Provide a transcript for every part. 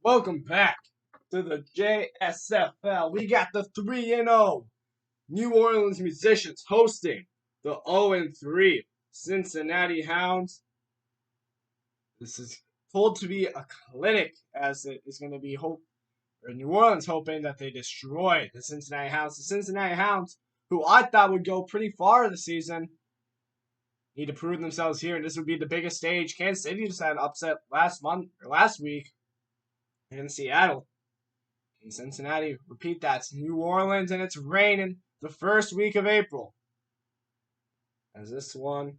Welcome back to the JSFL. We got the 3-0 New Orleans Musicians hosting the 0-3 Cincinnati Hounds. This is told to be a clinic, as it is going to be New Orleans hoping that they destroy the Cincinnati Hounds. The Cincinnati Hounds, who I thought would go pretty far this season, need to prove themselves here, and this would be the biggest stage. Kansas City just had an upset last week in Seattle. In Cincinnati, repeat that, it's New Orleans, and it's raining the first week of April. As this one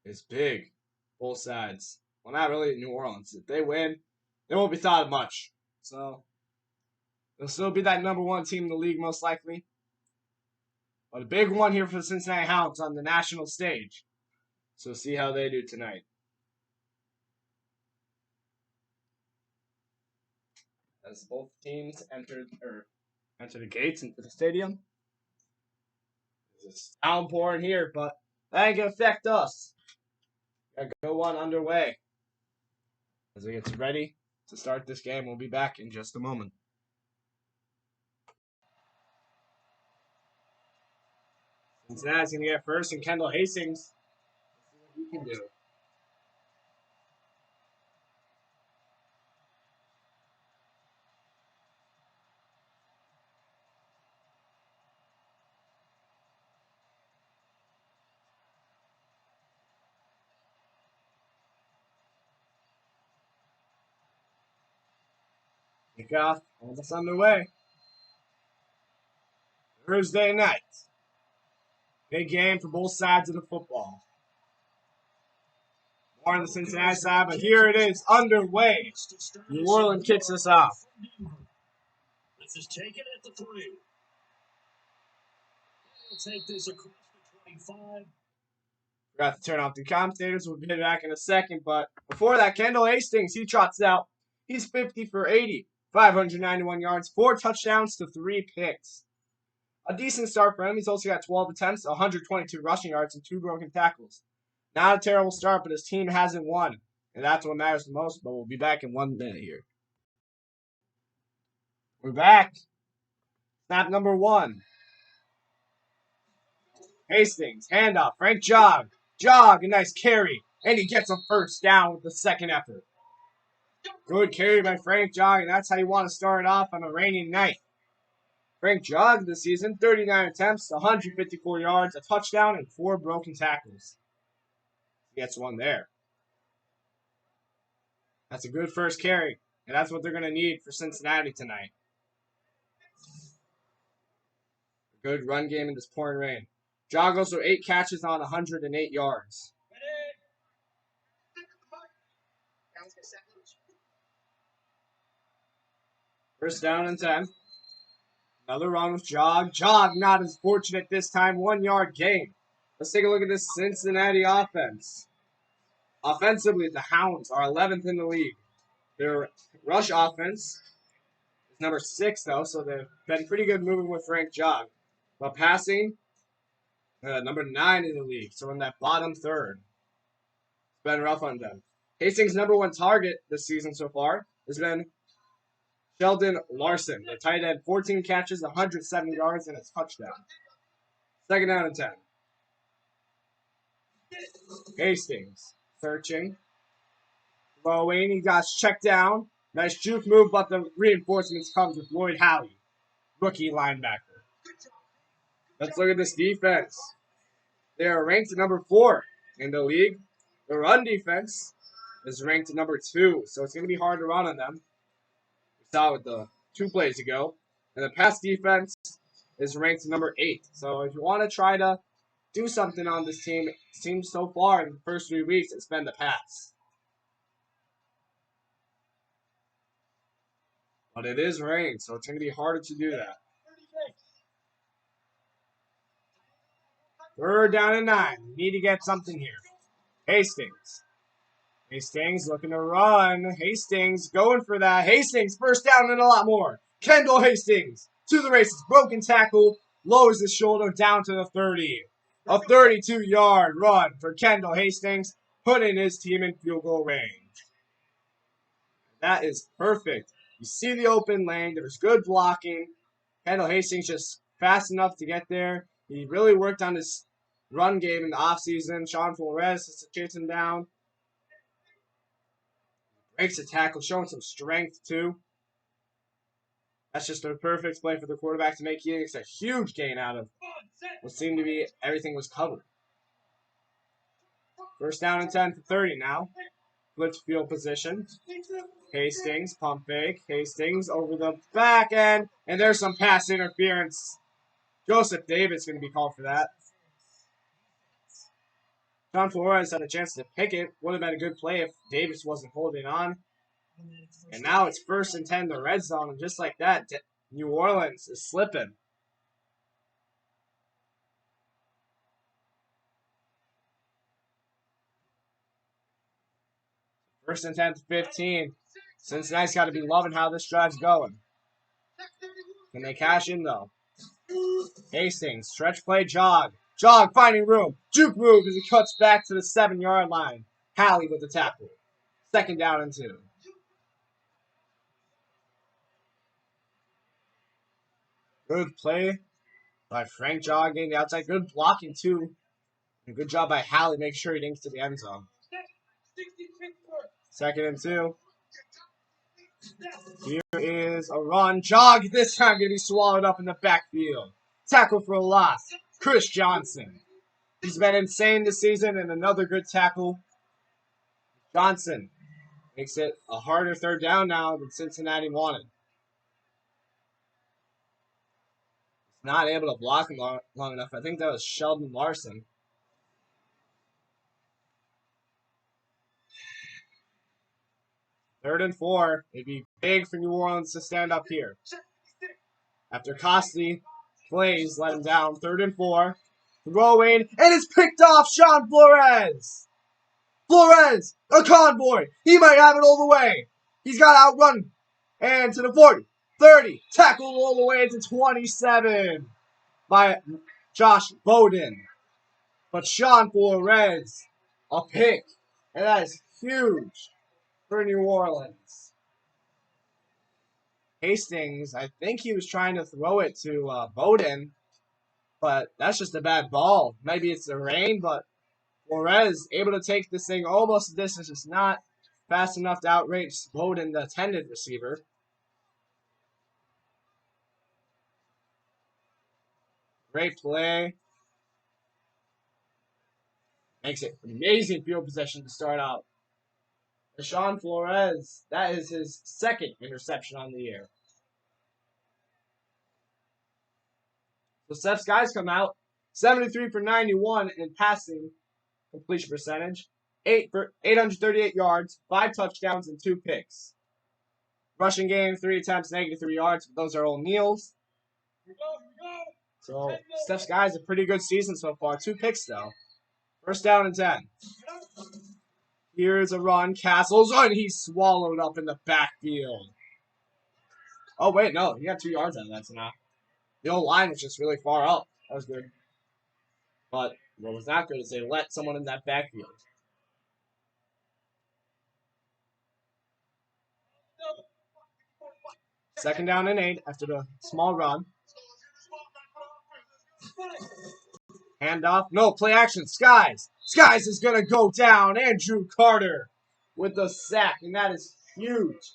is big, both sides. Well, not really New Orleans. If they win, they won't be thought of much. So, they'll still be that number one team in the league, most likely. But a big one here for the Cincinnati Hounds on the national stage. So, see how they do tonight. As both teams enter the gates into the stadium. There's a downpour in here, but that ain't gonna affect us. Gotta go one underway. As it gets ready to start this game, we'll be back in just a moment. Cincinnati's gonna get first, and Kendall Hastings. Let's see what he can do. Kickoff almost underway. Thursday night. Big game for both sides of the football. More on the Cincinnati side, but here it is underway. New Orleans kicks us off. This is taken at the 3. We'll take this across the 25. Forgot to turn off the commentators. We'll be back in a second, but before that, Kendall Hastings, he trots out. He's 50 for 80, 591 yards, 4 touchdowns to 3 picks. A decent start for him. He's also got 12 attempts, 122 rushing yards, and 2 broken tackles. Not a terrible start, but his team hasn't won, and that's what matters the most. But we'll be back in 1 minute here. We're back. Snap number 1. Hastings, handoff, Frank Jog. Jog, a nice carry, and he gets a first down with the second effort. Good carry by Frank Jog, and that's how you want to start it off on a rainy night. Frank Jog this season, 39 attempts, 154 yards, a touchdown, and 4 broken tackles. He gets one there. That's a good first carry, and that's what they're going to need for Cincinnati tonight. A good run game in this pouring rain. Jog also 8 catches on 108 yards. First down and 10. Another run with Jog. Jog not as fortunate this time. 1-yard gain. Let's take a look at this Cincinnati offense. Offensively, the Hounds are 11th in the league. Their rush offense is number 6, though, so they've been pretty good moving with Frank Jog. But passing, number 9 in the league, so in that bottom third. It's been rough on them. Hastings' number 1 target this season so far has been Sheldon Larson, the tight end, 14 catches, 170 yards, and a touchdown. Second down and 10. Hastings searching. Throwing, he got checked down. Nice juke move, but the reinforcements comes with Lloyd Howey, rookie linebacker. Let's look at this defense. They are ranked number 4 in the league. The run defense is ranked number 2, so it's going to be hard to run on them. We saw it the 2 plays ago. And the pass defense is ranked number 8. So if you want to try to do something on this team, it seems so far in the first 3 weeks, it's been the pass. But it is rain, so it's going to be harder to do that. 3rd down and 9. We need to get something here. Hastings. Hastings looking to run. Hastings going for that. Hastings first down and a lot more. Kendall Hastings to the races. Broken tackle, lowers his shoulder down to the 30. A 32-yard run for Kendall Hastings, putting his team in field goal range. That is perfect. You see the open lane. There was good blocking. Kendall Hastings just fast enough to get there. He really worked on his run game in the offseason. Sean Flores is to chase him down. Breaks a tackle, showing some strength too. That's just a perfect play for the quarterback to make. He gets a huge gain out of what seemed to be everything was covered. First down and 10 for 30 now. Flipped field position. Hastings, pump fake. Hastings over the back end. And there's some pass interference. Joseph Davis going to be called for that. John Flores had a chance to pick it. Would have been a good play if Davis wasn't holding on. And now it's first and 10 in the red zone. And just like that, New Orleans is slipping. First and 10 to 15. Cincinnati's got to be loving how this drive's going. Can they cash in, though? Hastings, stretch play, jog. Jog, finding room. Juke move as he cuts back to the 7-yard line. Hallie with the tackle. Second down and 2. Good play by Frank Jog getting the outside. Good blocking, too. And good job by Hallie making sure he didn't get to the end zone. Second and 2. Here is a run. Jog this time going to be swallowed up in the backfield. Tackle for a loss. Chris Johnson. He's been insane this season, and another good tackle. Johnson makes it a harder third down now than Cincinnati wanted. He's not able to block him long enough. I think that was Sheldon Larson. Third and 4. It'd be big for New Orleans to stand up here. After costly plays let him down. Third and 4. Throwing, and it's picked off Sean Flores. Flores, a convoy. He might have it all the way. He's got to outrun. And to the 40, 30, tackled all the way to 27 by Josh Bowden. But Sean Flores, a pick. And that is huge for New Orleans. Hastings, I think he was trying to throw it to Bowden, but that's just a bad ball. Maybe it's the rain, but Flores able to take this thing almost the distance. It's not fast enough to outrage Bowden, the intended receiver. Great play. Makes it amazing field possession to start out. Sean Flores, that is his second interception on the year. So Steph's guys come out 73 for 91 in passing completion percentage, 838 yards, 5 touchdowns, and 2 picks. Rushing game, 3 attempts, -3 yards. But those are all kneels. So Steph's guys a pretty good season so far. 2 picks though. First down and 10. Here's a run. Castles, and he's swallowed up in the backfield. Oh wait, no, he got 2 yards out of that somehow. The old line was just really far up. That was good. But what was not good is they let someone in that backfield. Second down and 8 after the small run. Handoff. No, play action. Skies. Skies is going to go down. Andrew Carter with the sack, and that is huge.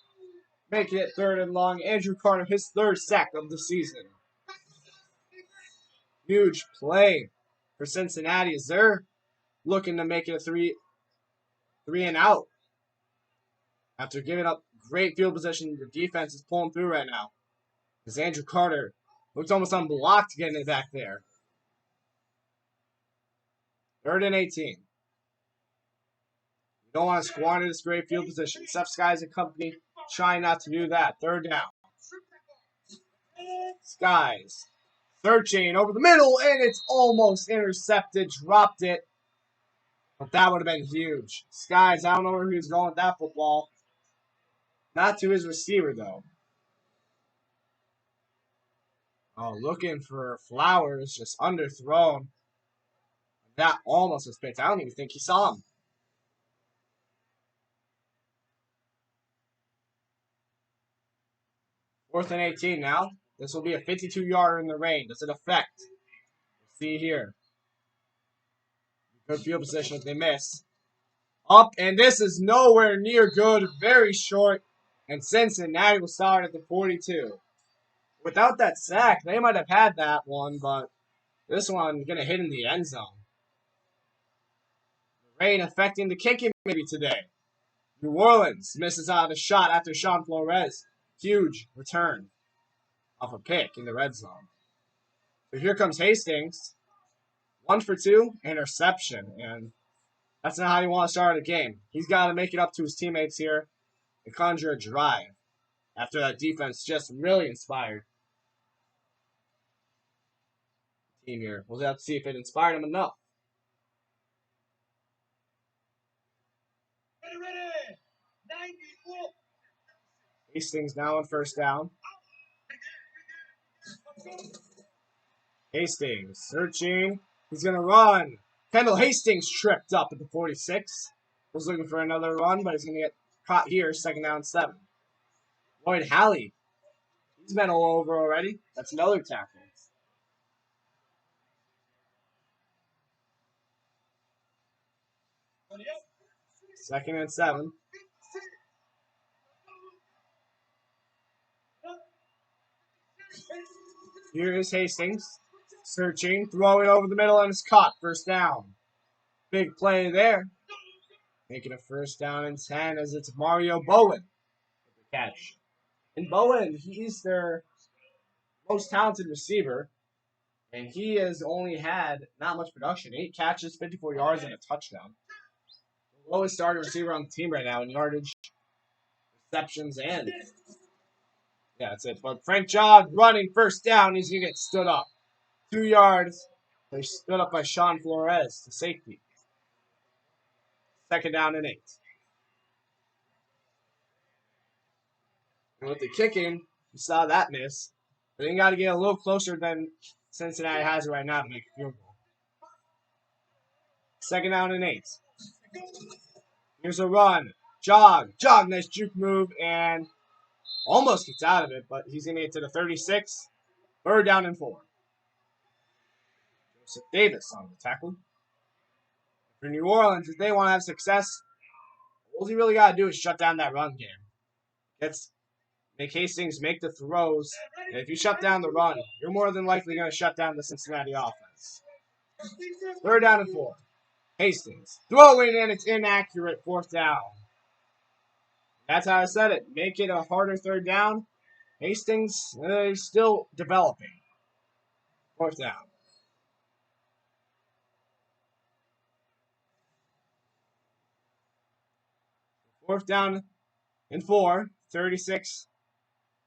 Making it third and long. Andrew Carter, his 3rd sack of the season. Huge play for Cincinnati as they're looking to make it a 3 and out. After giving up great field position, the defense is pulling through right now. Because Andrew Carter looks almost unblocked getting it back there. Third and 18. You don't want to squander this great field position. Seth Skies and company trying not to do that. Third down. Skies. Third chain over the middle, and it's almost intercepted. Dropped it. But that would have been huge. Skies, I don't know where he was going with that football. Not to his receiver, though. Oh, looking for Flowers, just underthrown. That almost was picked. I don't even think he saw him. Fourth and 18 now. This will be a 52-yarder in the rain. Does it affect? We'll see here. Good field position if they miss. Up, and this is nowhere near good. Very short. And Cincinnati will start at the 42. Without that sack, they might have had that one, but this one going to hit in the end zone. Rain affecting the kicking maybe today. New Orleans misses out a shot after Sean Flores. Huge return off a pick in the red zone. So here comes Hastings. 1 for 2, interception. And that's not how you want to start a game. He's got to make it up to his teammates here and conjure a drive after that defense just really inspired the team here. We'll have to see if it inspired him enough. Ready. 94. Hastings now on first down. Hastings searching. He's going to run. Kendall Hastings tripped up at the 46. Was looking for another run, but he's going to get caught here. Second down 7. Lloyd Halley. He's been all over already. That's another tackle. Second and 7. Here is Hastings. Searching. Throwing over the middle and it's caught. First down. Big play there. Making a first down and 10 as it's Mario Bowen with the catch. And Bowen, he's their most talented receiver. And he has only had not much production. 8 catches, 54 yards, and a touchdown. The lowest starting receiver on the team right now in yardage, receptions, and yeah, that's it. But Frank John running first down. He's going to get stood up. 2 yards. They stood up by Sean Flores to safety. Second down and 8. And with the kicking, you saw that miss. But they got to get a little closer than Cincinnati has it right now to make a field goal. Second down and 8. Here's a run. Jog, nice juke move, and almost gets out of it, but he's going to get to the 36. Third down and 4. Joseph Davis on the tackle. For New Orleans, if they want to have success, all he really got to do is shut down that run game. Make Hastings make the throws. And if you shut down the run, you're more than likely going to shut down the Cincinnati offense. Third down and 4. Hastings. Throwing, and it's inaccurate. Fourth down. That's how I said it. Make it a harder third down. Hastings is still developing. Fourth down. Fourth down and 4. 36.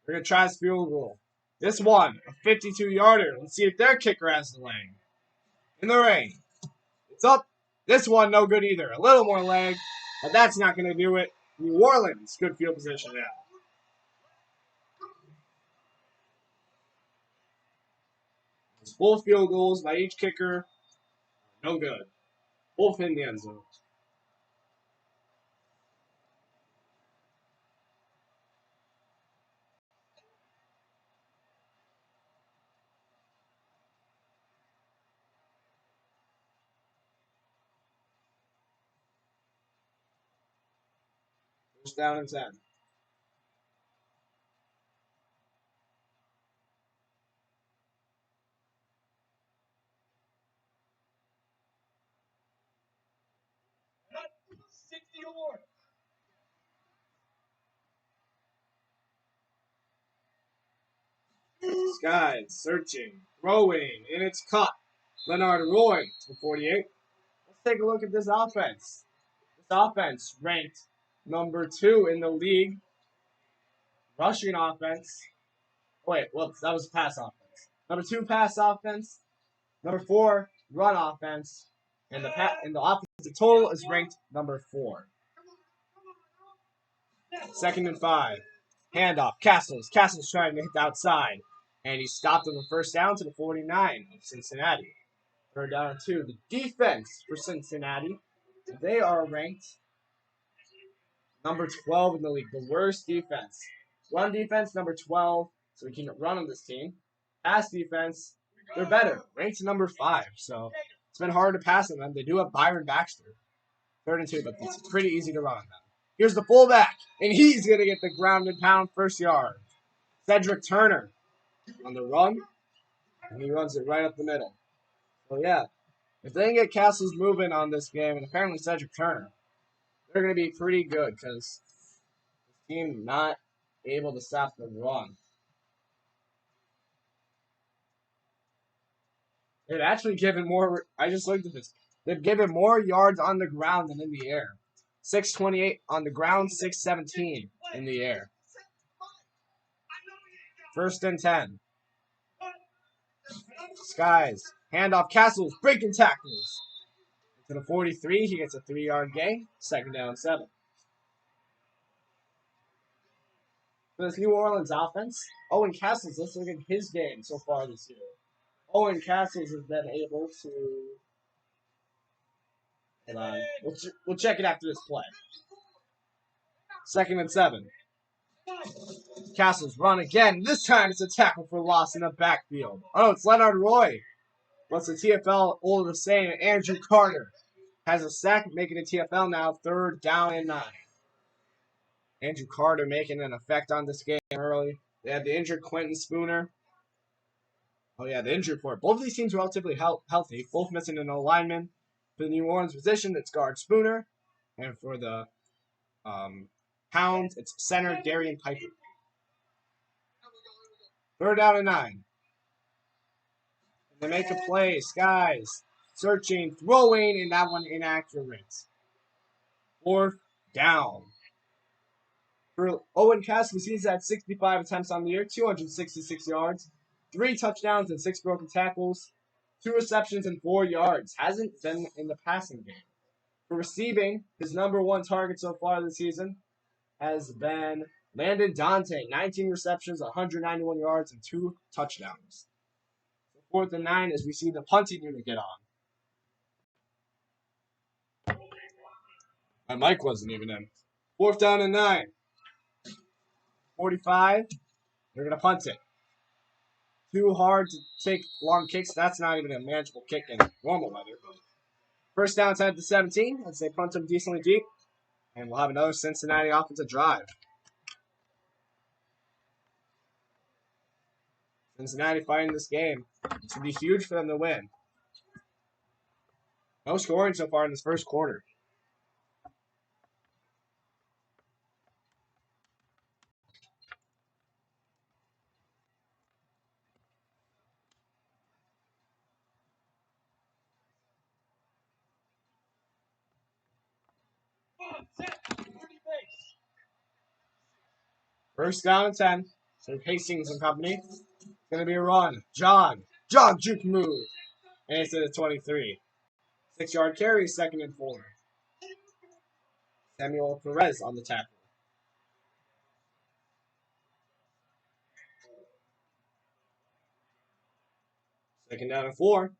We're going to try this field goal. This one, a 52-yarder. Let's see if their kicker has the leg. In the rain. It's up. This one, no good either. A little more leg, but that's not going to do it. New Orleans, good field position now. Both field goals by each kicker, no good. Both in the end zone. First down and 10. Skies searching, throwing, and it's caught. Leonard Roy to 48. Let's take a look at this offense. This offense ranked number 2 in the league. Rushing offense. Wait, whoops, that was pass offense. Number 2 pass offense. Number 4 run offense. And the offensive total is ranked number 4. Second and 5. Handoff. Castles. Castles trying to hit the outside. And he stopped on the first down to the 49 of Cincinnati. Third down and 2. The defense for Cincinnati, they are ranked number 12 in the league. The worst defense. Run defense, number 12, so we can run on this team. Pass defense, they're better. Ranked number 5, so it's been hard to pass on them. They do have Byron Baxter. Third and 2, but it's pretty easy to run on them. Here's the fullback, and he's going to get the ground and pound first yard. Cedric Turner on the run, and he runs it right up the middle. So, yeah, if they can get Castles moving on this game, and apparently Cedric Turner, they're going to be pretty good because the team not able to stop the run. They've actually given more. I just looked at this. They've given more yards on the ground than in the air. 628 on the ground, 617 in the air. First and 10. Skies. Handoff Castles. Breaking tackles. To the 43. He gets a 3-yard gain. Second down 7. For this New Orleans offense, Owen Castles, let's look at his game so far this year. Owen Castles has been able to. Hold on. We'll check it after this play. Second and 7. Castles run again. This time it's a tackle for loss in the backfield. Oh, it's Leonard Roy. What's the TFL all the same? Andrew Carter has a sack, making the TFL now 3rd down and 9. Andrew Carter making an effect on this game early. They had the injured Quentin Spooner. Oh, yeah, the injury report. Both of these teams are relatively healthy, both missing an lineman. For the New Orleans position, it's guard Spooner. And for the Hounds, it's center Darian Piper. 3rd down and 9. They make a play. Skies searching, throwing, and that one inaccurate. 4th down. For Owen Castles, he's at 65 attempts on the year, 266 yards, 3 touchdowns and 6 broken tackles, 2 receptions and 4 yards. Hasn't been in the passing game. For receiving, his number 1 target so far this season has been Landon Dante, 19 receptions, 191 yards, and 2 touchdowns. 4th and 9 as we see the punting unit get on. My mic wasn't even in. 4th down and 9. 45. They're going to punt it. Too hard to take long kicks. That's not even a manageable kick in normal weather. First down, 10 to 17. As they punt them decently deep. And we'll have another Cincinnati offensive drive. Cincinnati fighting this game. It's going to be huge for them to win. No scoring so far in this first quarter. First down and 10. So Hastings and company. It's going to be a run. John juke move. And it's at the 23. 6-yard carry, 2nd and 4. Samuel Perez on the tackle. Second down and 4.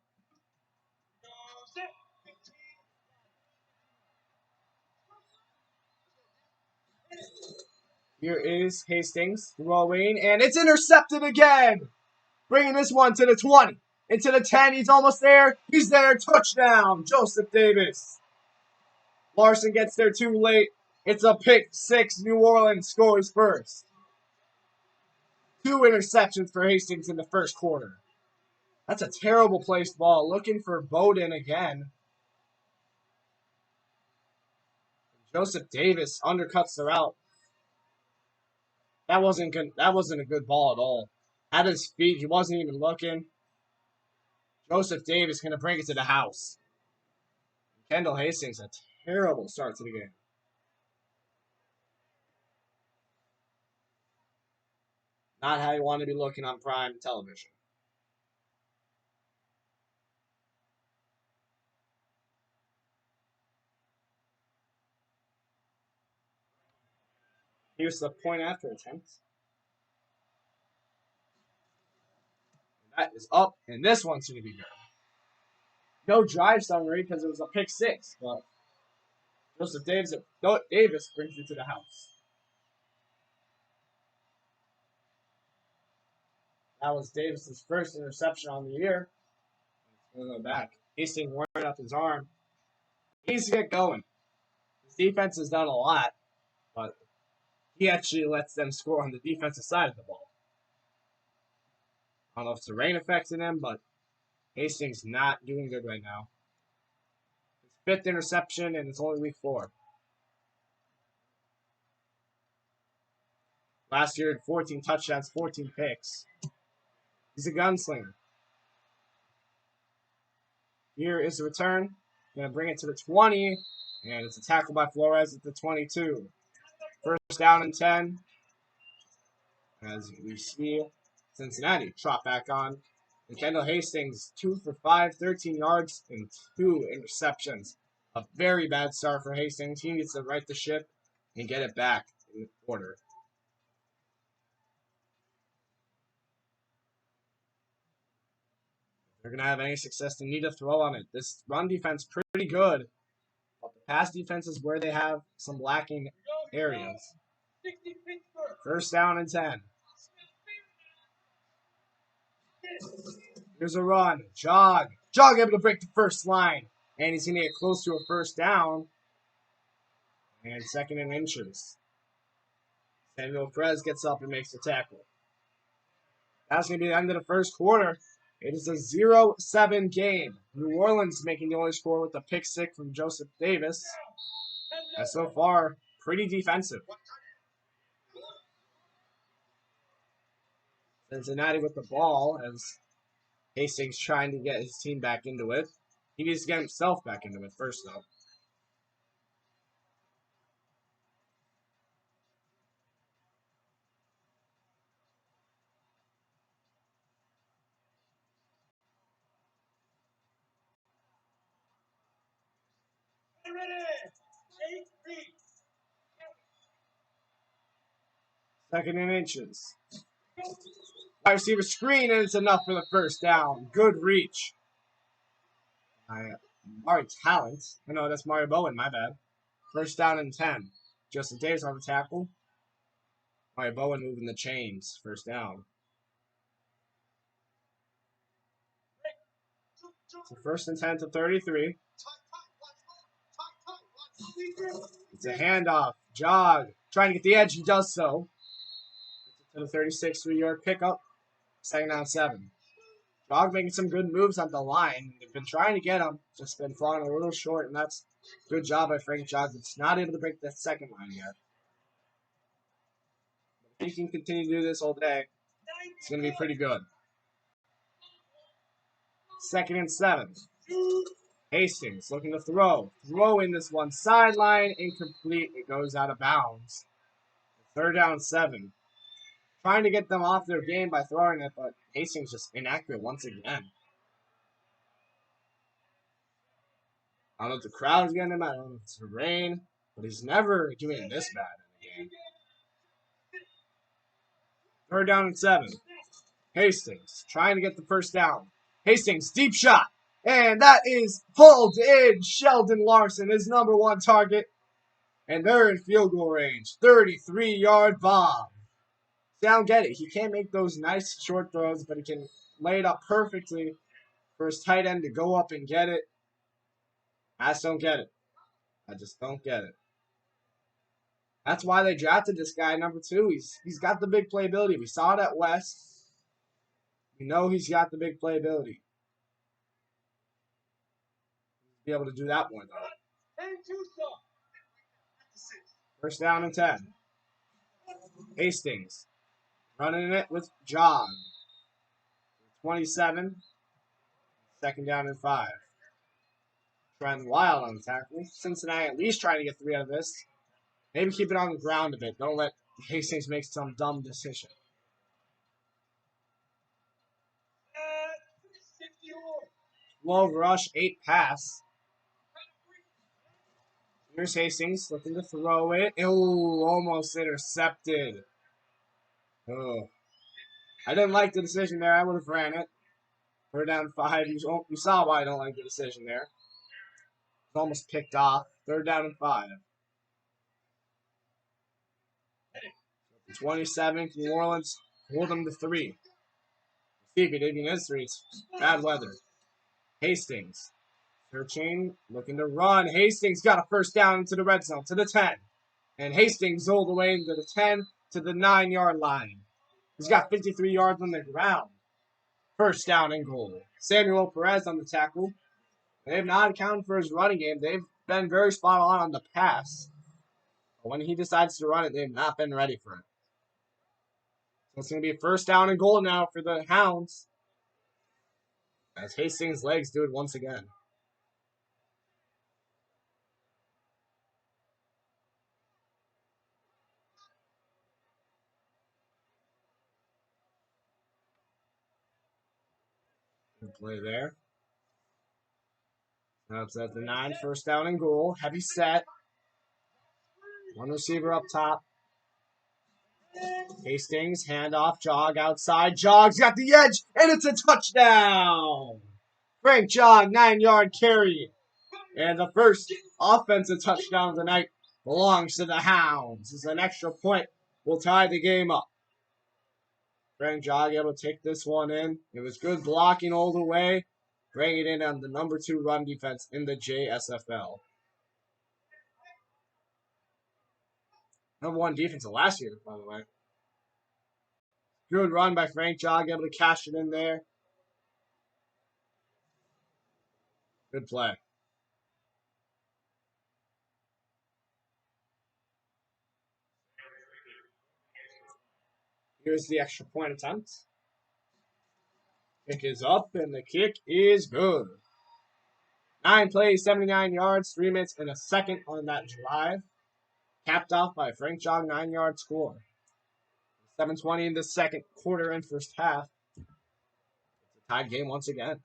Here is Hastings throwing, and it's intercepted again. Bringing this one to the 20. Into the 10. He's almost there. He's there. Touchdown. Joseph Davis. Larson gets there too late. It's a pick 6. New Orleans scores first. 2 interceptions for Hastings in the first quarter. That's a terrible placed ball. Looking for Bowden again. Joseph Davis undercuts the route. That wasn't good. That wasn't a good ball at all. At his feet, he wasn't even looking. Joseph Davis going to bring it to the house. Kendall Hastings, a terrible start to the game. Not how you want to be looking on prime television. Here's the point after attempt. That is up, and this one's going to be good. No drive summary because it was a pick six, but Joseph Davis brings it to the house. That was Davis's first interception on the year. We'll go back. Hastings wearing up his arm. He needs to get going. His defense has done a lot, but he actually lets them score on the defensive side of the ball. I don't know if it's the rain affecting him, but Hastings not doing good right now. His fifth interception, and it's only week 4. Last year, 14 touchdowns, 14 picks. He's a gunslinger. Here is the return. Going to bring it to the 20, and it's a tackle by Flores at the 22. First down and 10. As we see Cincinnati trot back on. And Kendall Hastings, 2 for 5, 13 yards, and 2 interceptions. A very bad start for Hastings. He needs to right the ship and get it back in order. If they're going to have any success, they need to throw on it. This run defense pretty good, but the pass defense is where they have some lacking areas. First down and 10. Here's a run. Jog able to break the first line. And he's going to get close to a first down. And second and inches. Samuel Perez gets up and makes the tackle. That's going to be the end of the first quarter. It is a 0-7 game. New Orleans making the only score with a pick six from Joseph Davis. And so far, pretty defensive. Cincinnati with the ball as Hastings trying to get his team back into it. He needs to get himself back into it first, though. Second and inches. Wide receiver screen, and it's enough for the first down. Good reach. Mari Talent. Oh, no, that's Mario Bowen, my bad. First down and 10. Justin Davis on the tackle. Mario Bowen moving the chains. First down. So first and 10 to 33. It's a handoff. Jog. Trying to get the edge. He does so. To the 36, 3-yard pickup. Second down 7. Jog making some good moves on the line. They've been trying to get him. Just been falling a little short, and that's a good job by Frank Jog. It's not able to break that second line yet. If he can continue to do this all day, it's going to be pretty good. Second and 7. Hastings looking to throw. Throwing this one sideline. Incomplete. It goes out of bounds. Third down 7. Trying to get them off their game by throwing it, but Hastings just inaccurate once again. I don't know if the crowd's getting him. I don't know if it's the rain, but he's never doing this bad in a game. Third down and 7. Hastings trying to get the first down. Hastings, deep shot. And that is pulled in. Sheldon Larson, his number 1 target. And they're in field goal range. 33-yard bomb. See, I don't get it. He can't make those nice short throws, but he can lay it up perfectly for his tight end to go up and get it. I just don't get it. I just don't get it. That's why they drafted this guy number 2. He's got the big playability. We saw it at West. We know he's got the big playability. Be able to do that more though. First down and 10. Hastings running it with John. 27. Second down and 5. Trying wild on the tackle. Cincinnati at least trying to get 3 out of this. Maybe keep it on the ground a bit. Don't let Hastings make some dumb decision. 12 rush, 8 pass. Here's Hastings looking to throw it. Oh, almost intercepted. Oh. I didn't like the decision there. I would have ran it. Third down 5. You saw why I don't like the decision there. It's almost picked off. Third down and 5. 27th, New Orleans hold them to 3. See if it even is 3. It's bad weather. Hastings. Searching, looking to run. Hastings got a first down into the red zone to the 10. And Hastings all the way into the 10 to the 9-yard line. He's got 53 yards on the ground. First down and goal. Samuel Perez on the tackle. They have not accounted for his running game. They've been very spot on the pass. But when he decides to run it, they've not been ready for it. So it's going to be first down and goal now for the Hounds. As Hastings' legs do it once again. Good play there. Now it's at the 9, first down and goal. Heavy set. One receiver up top. Hastings, handoff, jog outside. Jog's got the edge, and it's a touchdown! Frank Jog, 9-yard carry. And the first offensive touchdown of the night belongs to the Hounds. It's an extra point. Will tie the game up. Frank Jog able to take this one in. It was good blocking all the way. Bring it in on the number 2 run defense in the JSFL. Number 1 defense of last year, by the way. Good run by Frank Jog, able to cash it in there. Good play. Here's the extra point attempt. Kick is up, and the kick is good. 9 plays, 79 yards, 3 minutes and a second on that drive. Capped off by Frank Jog, 9-yard score. 7:20 in the second quarter and first half. It's a tied game once again.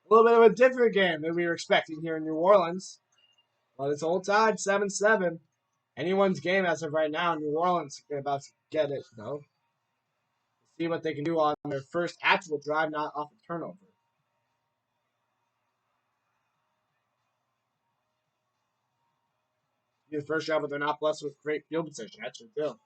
A little bit of a different game than we were expecting here in New Orleans. But it's all tied, 7-7. Anyone's game as of right now. New Orleans is about to get it, though. See what they can do on their first actual drive, not off a turnover. The first drive, but they're not blessed with great field position. That's your deal.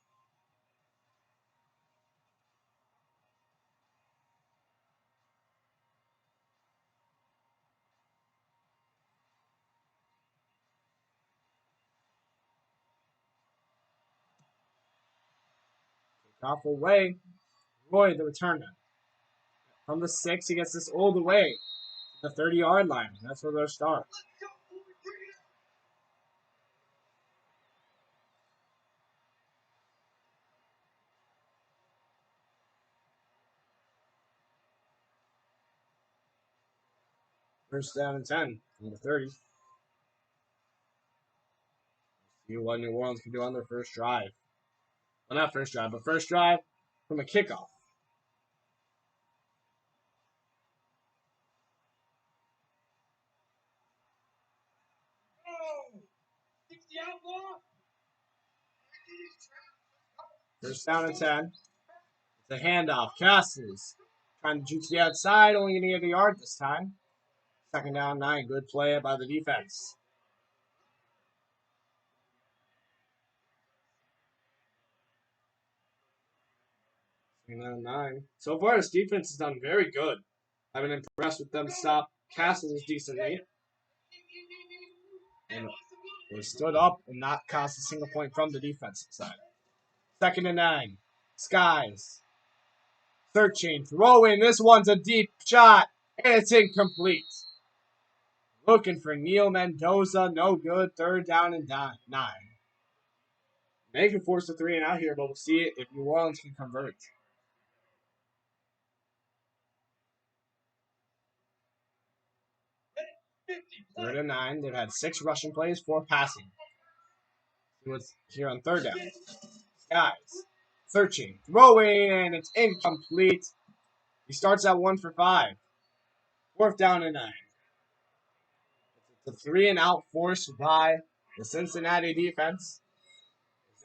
Off away. Roy, the returner. From the 6, he gets this all the way to the 30-yard line. That's where they'll start. First down and 10 from the 30. See what New Orleans can do on their first drive. Well, not first drive, but first drive from a kickoff. First down and 10. It's a handoff. Castles trying to juke to the outside, only going to get a yard this time. Second down, 9. Good play by the defense. Second down, 9. So far, this defense has done very good. I've been impressed with them to stop Castles decently. And they stood up and not cost a single point from the defensive side. Second and 9. Skies. Searching, throwing. This one's a deep shot, and it's incomplete. Looking for Neil Mendoza. No good. Third down and 9. They can force a 3 and out here, but we'll see if New Orleans can convert. Third and 9. They've had 6 rushing plays, 4 passing. See what's here on third down. Guys, searching, throwing, and it's incomplete. He starts at 1 for 5. Fourth down and 9. It's a 3 and out forced by the Cincinnati defense.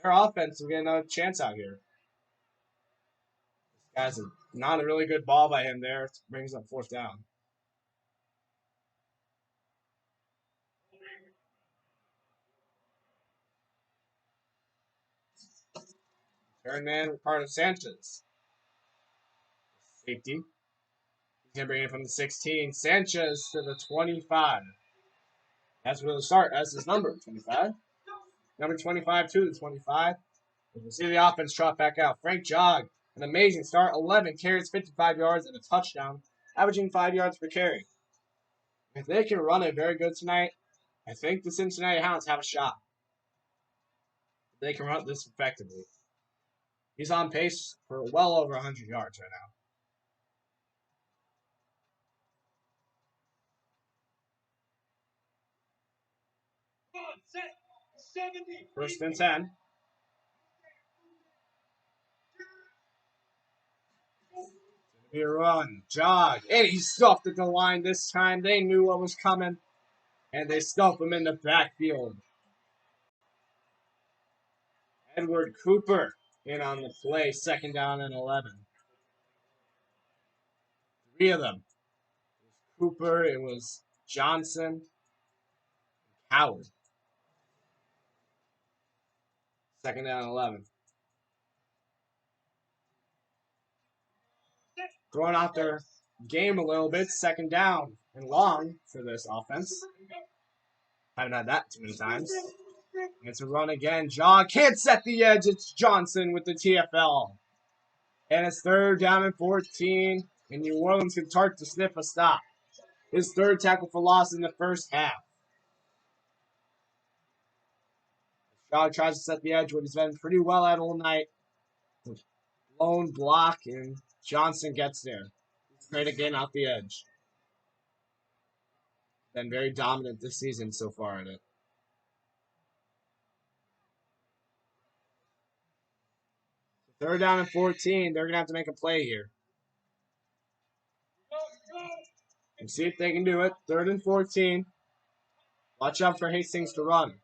Their offense will get another chance out here. This guy's a Not a really good ball by him there. Brings up 4th down. Third man, Ricardo Sanchez. Safety. He's going to bring it from the 16. Sanchez to the 25. That's where the start. That's his number, 25. Number 25 to the 25. You can see the offense trot back out. Frank Jog, an amazing start. 11 carries, 55 yards, and a touchdown, averaging 5 yards per carry. If they can run it very good tonight, I think the Cincinnati Hounds have a shot. They can run this effectively. He's on pace for well over 100 yards right now. First and 10. Be a run, jog, and he stuffed at the line this time. They knew what was coming, and they stuffed him in the backfield. Edward Cooper in on the play, 2nd down and 11. 3 of them. It was Cooper, it was Johnson, Howard. 2nd down and 11. Throwing out their game a little bit, 2nd down and long for this offense. Haven't had that too many times. It's a run again. Jog can't set the edge. It's Johnson with the TFL. And it's 3rd down and 14. And New Orleans can start to sniff a stop. His 3rd tackle for loss in the first half. Jog tries to set the edge, but he's been pretty well at all night. Lone block, and Johnson gets there. He's great at getting out the edge. Been very dominant this season so far in it. 3rd down and 14. They're going to have to make a play here. And see if they can do it. 3rd and 14. Watch out for Hastings to run.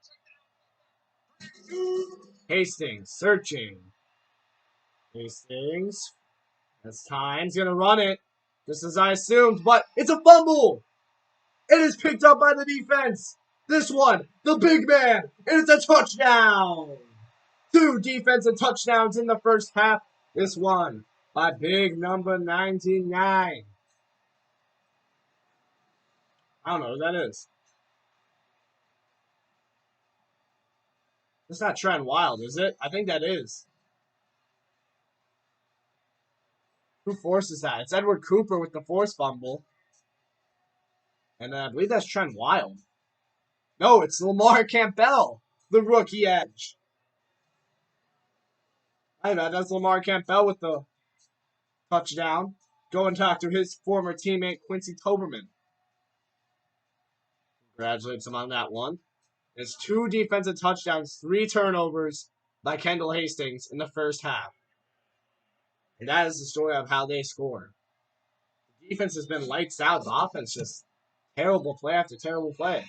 Hastings searching. Hastings has time. He's going to run it. Just as I assumed. But it's a fumble. It is picked up by the defense. This one, the big man. And it's a touchdown. 2 defensive touchdowns in the first half. This one by big number 99. I don't know who that is. It's not Trent Wild, is it? I think that is. Who forces that? It's Edward Cooper with the force fumble. And I believe that's Trent Wild. No, it's Lamar Campbell, the rookie edge. I know, that's Lamar Campbell with the touchdown. Going to talk to his former teammate, Quincy Toberman. Congratulates him on that one. It's 2 defensive touchdowns, 3 turnovers by Kendall Hastings in the first half. And that is the story of how they score. The defense has been lights out. The offense just terrible play after terrible play.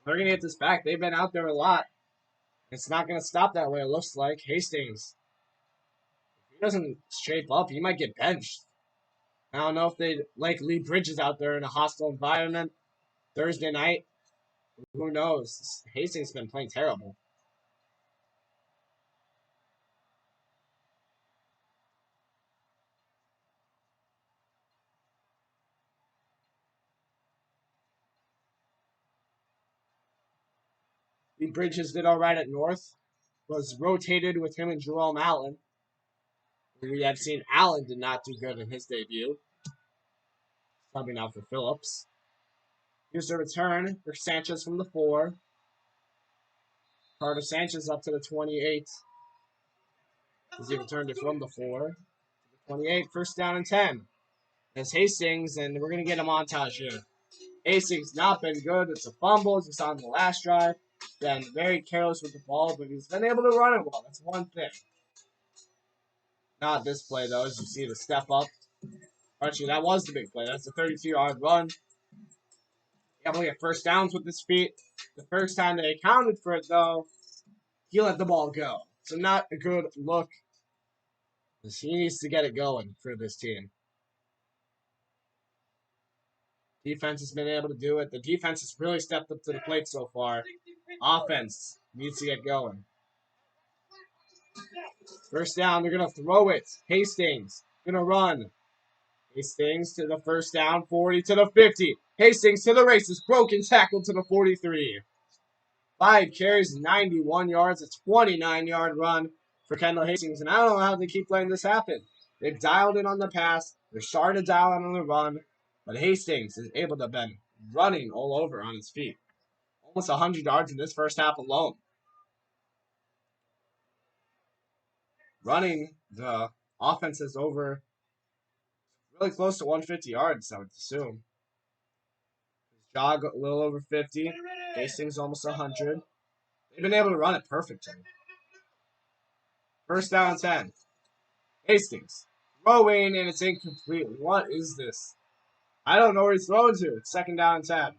They're going to get this back. They've been out there a lot. It's not going to stop that way, it looks like. Hastings, if he doesn't shape up, he might get benched. I don't know if they'd like Lee Bridges out there in a hostile environment Thursday night. Who knows? Hastings has been playing terrible. Lee Bridges did all right at North. Was rotated with him and Jerome Allen. We have seen Allen did not do good in his debut. Subbing out for Phillips. Here's the return for Sanchez from the 4. Carter Sanchez up to the 28. As he returned it from the 4. 28, 1st down and 10. There's Hastings, and we're going to get a montage here. Hastings not been good. It's a fumble, as we saw in the last drive. Been very careless with the ball, but he's been able to run it well. That's one thing. Not this play, though, as you see the step up. Actually, that was the big play. That's a 32-yard run. Able to get 1st downs with his feet. The first time they accounted for it, though, he let the ball go. So not a good look. He needs to get it going for this team. Defense has been able to do it. The defense has really stepped up to the plate so far. Offense needs to get going. First down, they're going to throw it. Hastings going to run. Hastings to the first down, 40 to the 50. Hastings to the races. Broken tackle to the 43. 5 carries, 91 yards, a 29-yard run for Kendall Hastings. And I don't know how they keep letting this happen. They've dialed in on the pass. They're starting to dial in on the run. But Hastings is able to been running all over on his feet. Almost 100 yards in this first half alone. Running, the offense is over really close to 150 yards, I would assume. Jog a little over 50. Hastings almost 100. They've been able to run it perfectly. First down and 10. Hastings throwing, and it's incomplete. What is this? I don't know where he's throwing to. It's second down and 10.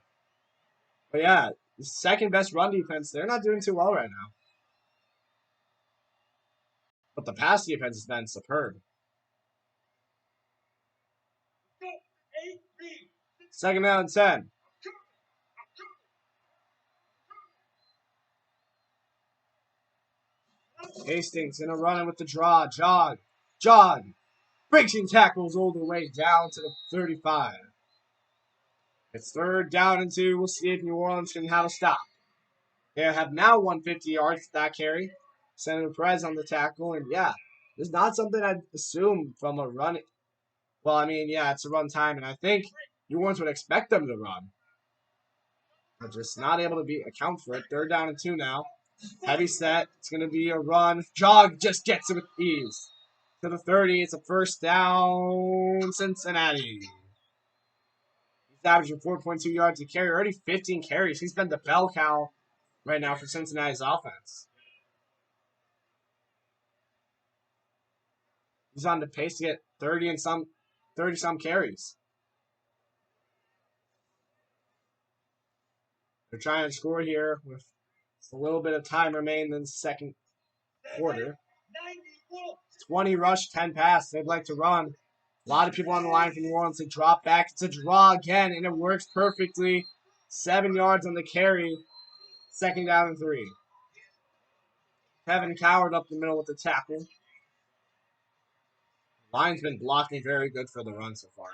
But yeah, the second best run defense, they're not doing too well right now. But the pass defense has been superb. Second down and 10. Hastings gonna run it with the draw. Jog. Breaking tackles all the way down to the 35. It's third down and 2. We'll see if New Orleans can have a stop. They have now 150 yards that carry. Senator Perez on the tackle, and yeah, it's not something I'd assume from a run. Well, I mean, yeah, it's a run time, and I think New Orleans would expect them to run. They're just not able to account for it. Third down and 2 now. Heavy set. It's going to be a run. Jog just gets it with ease. To the 30. It's a first down, Cincinnati. He's averaging 4.2 yards a carry. Already 15 carries. He's been the bell cow right now for Cincinnati's offense. He's on the pace to get 30 some carries. They're trying to score here with a little bit of time remaining in the second quarter. 20 rush, 10 pass. They'd like to run. A lot of people on the line for New Orleans. They drop back. It's a draw again, and it works perfectly. 7 yards on the carry. Second down and 3. Kevin Coward up the middle with the tackle. Line's been blocking very good for the run so far.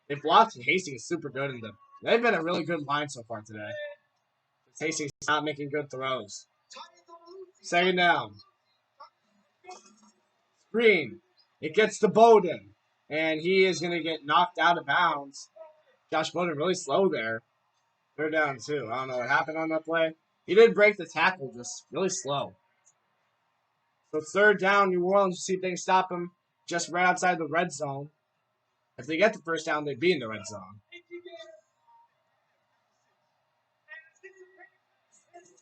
They've blocked Hastings super good in they've been a really good line so far today. Hastings not making good throws. Second down. Screen. It gets to Bowden. And he is going to get knocked out of bounds. Josh Bowden really slow there. Third down, 2. I don't know what happened on that play. He did break the tackle, just really slow. So third down, New Orleans, see if they can stop him just right outside the red zone. If they get the first down, they'd be in the red zone.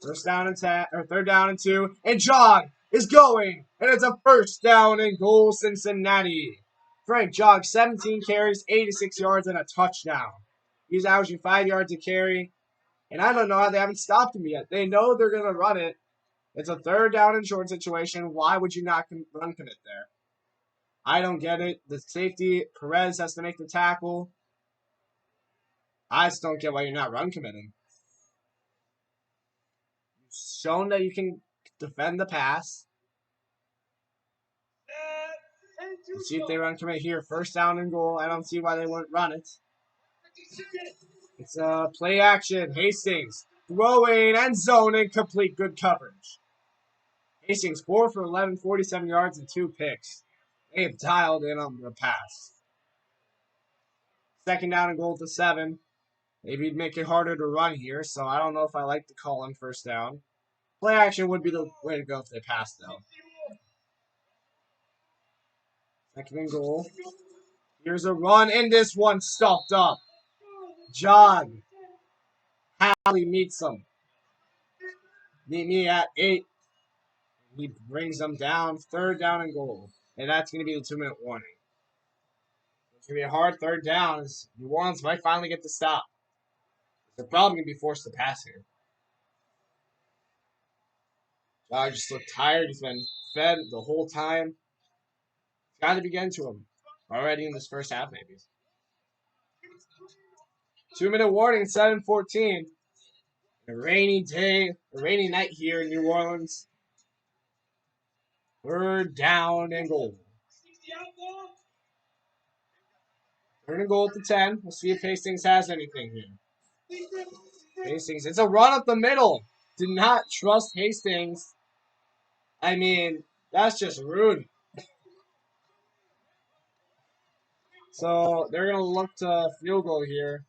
Third down and 2. And Jog is going. And it's a first down and goal, Cincinnati. Frank Jog, 17 carries, 86 yards, and a touchdown. He's averaging 5 yards a carry. And I don't know how they haven't stopped him yet. They know they're going to run it. It's a third down and short situation. Why would you not run commit there? I don't get it. The safety, Perez, has to make the tackle. I just don't get why you're not run committing. You've shown that you can defend the pass. Let's see if they run commit here. First down and goal. I don't see why they wouldn't run it. It's a play action. Hastings throwing and zoning, complete, good coverage. Hastings 4 for 11, 47 yards and 2 picks. They have dialed in on the pass. Second down and goal to 7. Maybe it'd make it harder to run here, so I don't know if I like to call on first down. Play action would be the way to go if they pass, though. Second and goal. Here's a run, and this one stopped up. John Halley meets him. Meet me at 8. He brings them down. Third down and goal. And that's going to be the 2-minute warning. It's going to be a hard third down as New Orleans might finally get the stop. They're probably going to be forced to pass here. Jog just looked tired. He's been fed the whole time. It's got to be getting to him already in this first half, maybe. 2-minute warning, 7:14. A rainy day, a rainy night here in New Orleans. We're down and goal. Third and goal at the 10. We'll see if Hastings has anything here. Hastings, it's a run up the middle. Did not trust Hastings. I mean, that's just rude. So they're going to look to field goal here.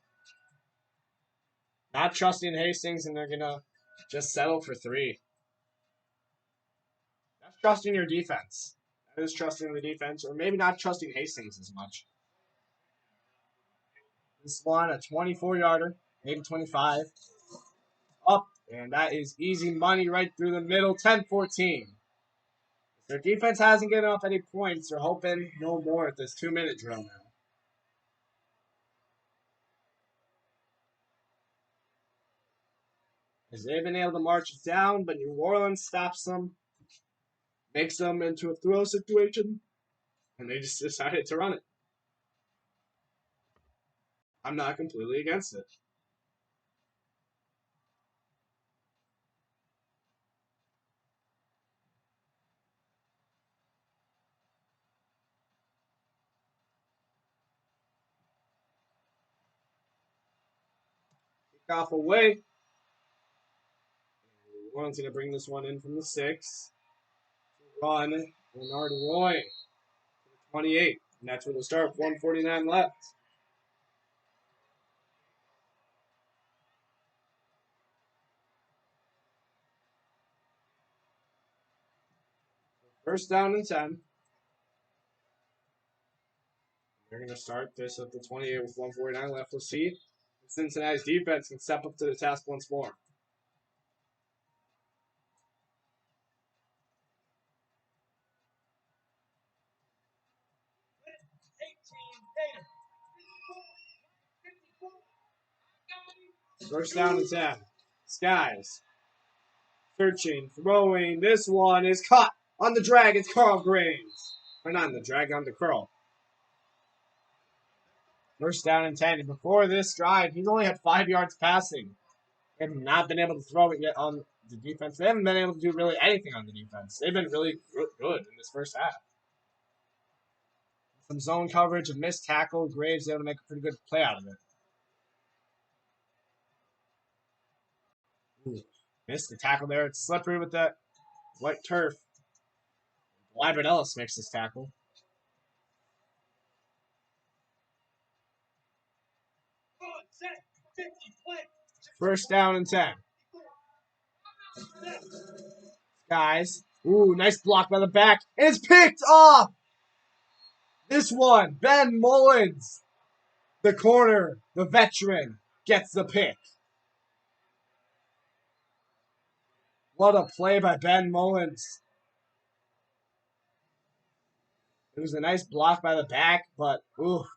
Not trusting Hastings, and they're going to just settle for 3. That's trusting your defense. That is trusting the defense, or maybe not trusting Hastings as much. This one, a 24-yarder, maybe 25. Up, and that is easy money right through the middle, 10-14. Their defense hasn't given up any points. They're hoping no more at this 2-minute drill now. As they've been able to march it down, but New Orleans stops them, makes them into a throw situation, and they just decided to run it. I'm not completely against it. Kick off away. New Orleans going to bring this one in from the 6. Run, Bernard Roy, 28. And that's where they'll start, 1:49 left. First down and 10. They're going to start this at the 28 with 1:49 left. We'll see if Cincinnati's defense can step up to the task once more. First down and 10. Skies. Searching, throwing. This one is caught on the drag. It's Carl Graves. Or not on the drag, on the curl. First down and 10. And before this drive, he's only had 5 yards passing. They have not been able to throw it yet on the defense. They haven't been able to do really anything on the defense. They've been really good in this first half. Some zone coverage, a missed tackle. Graves able to make a pretty good play out of it. Ooh, missed the tackle there. It's slippery with that white turf. Libert Ellis makes this tackle. First down and 10. Guys. Ooh, nice block by the back. And it's picked off! This one, Ben Mullins, the corner, the veteran, gets the pick. What a play by Ben Mullins. It was a nice block by the back, but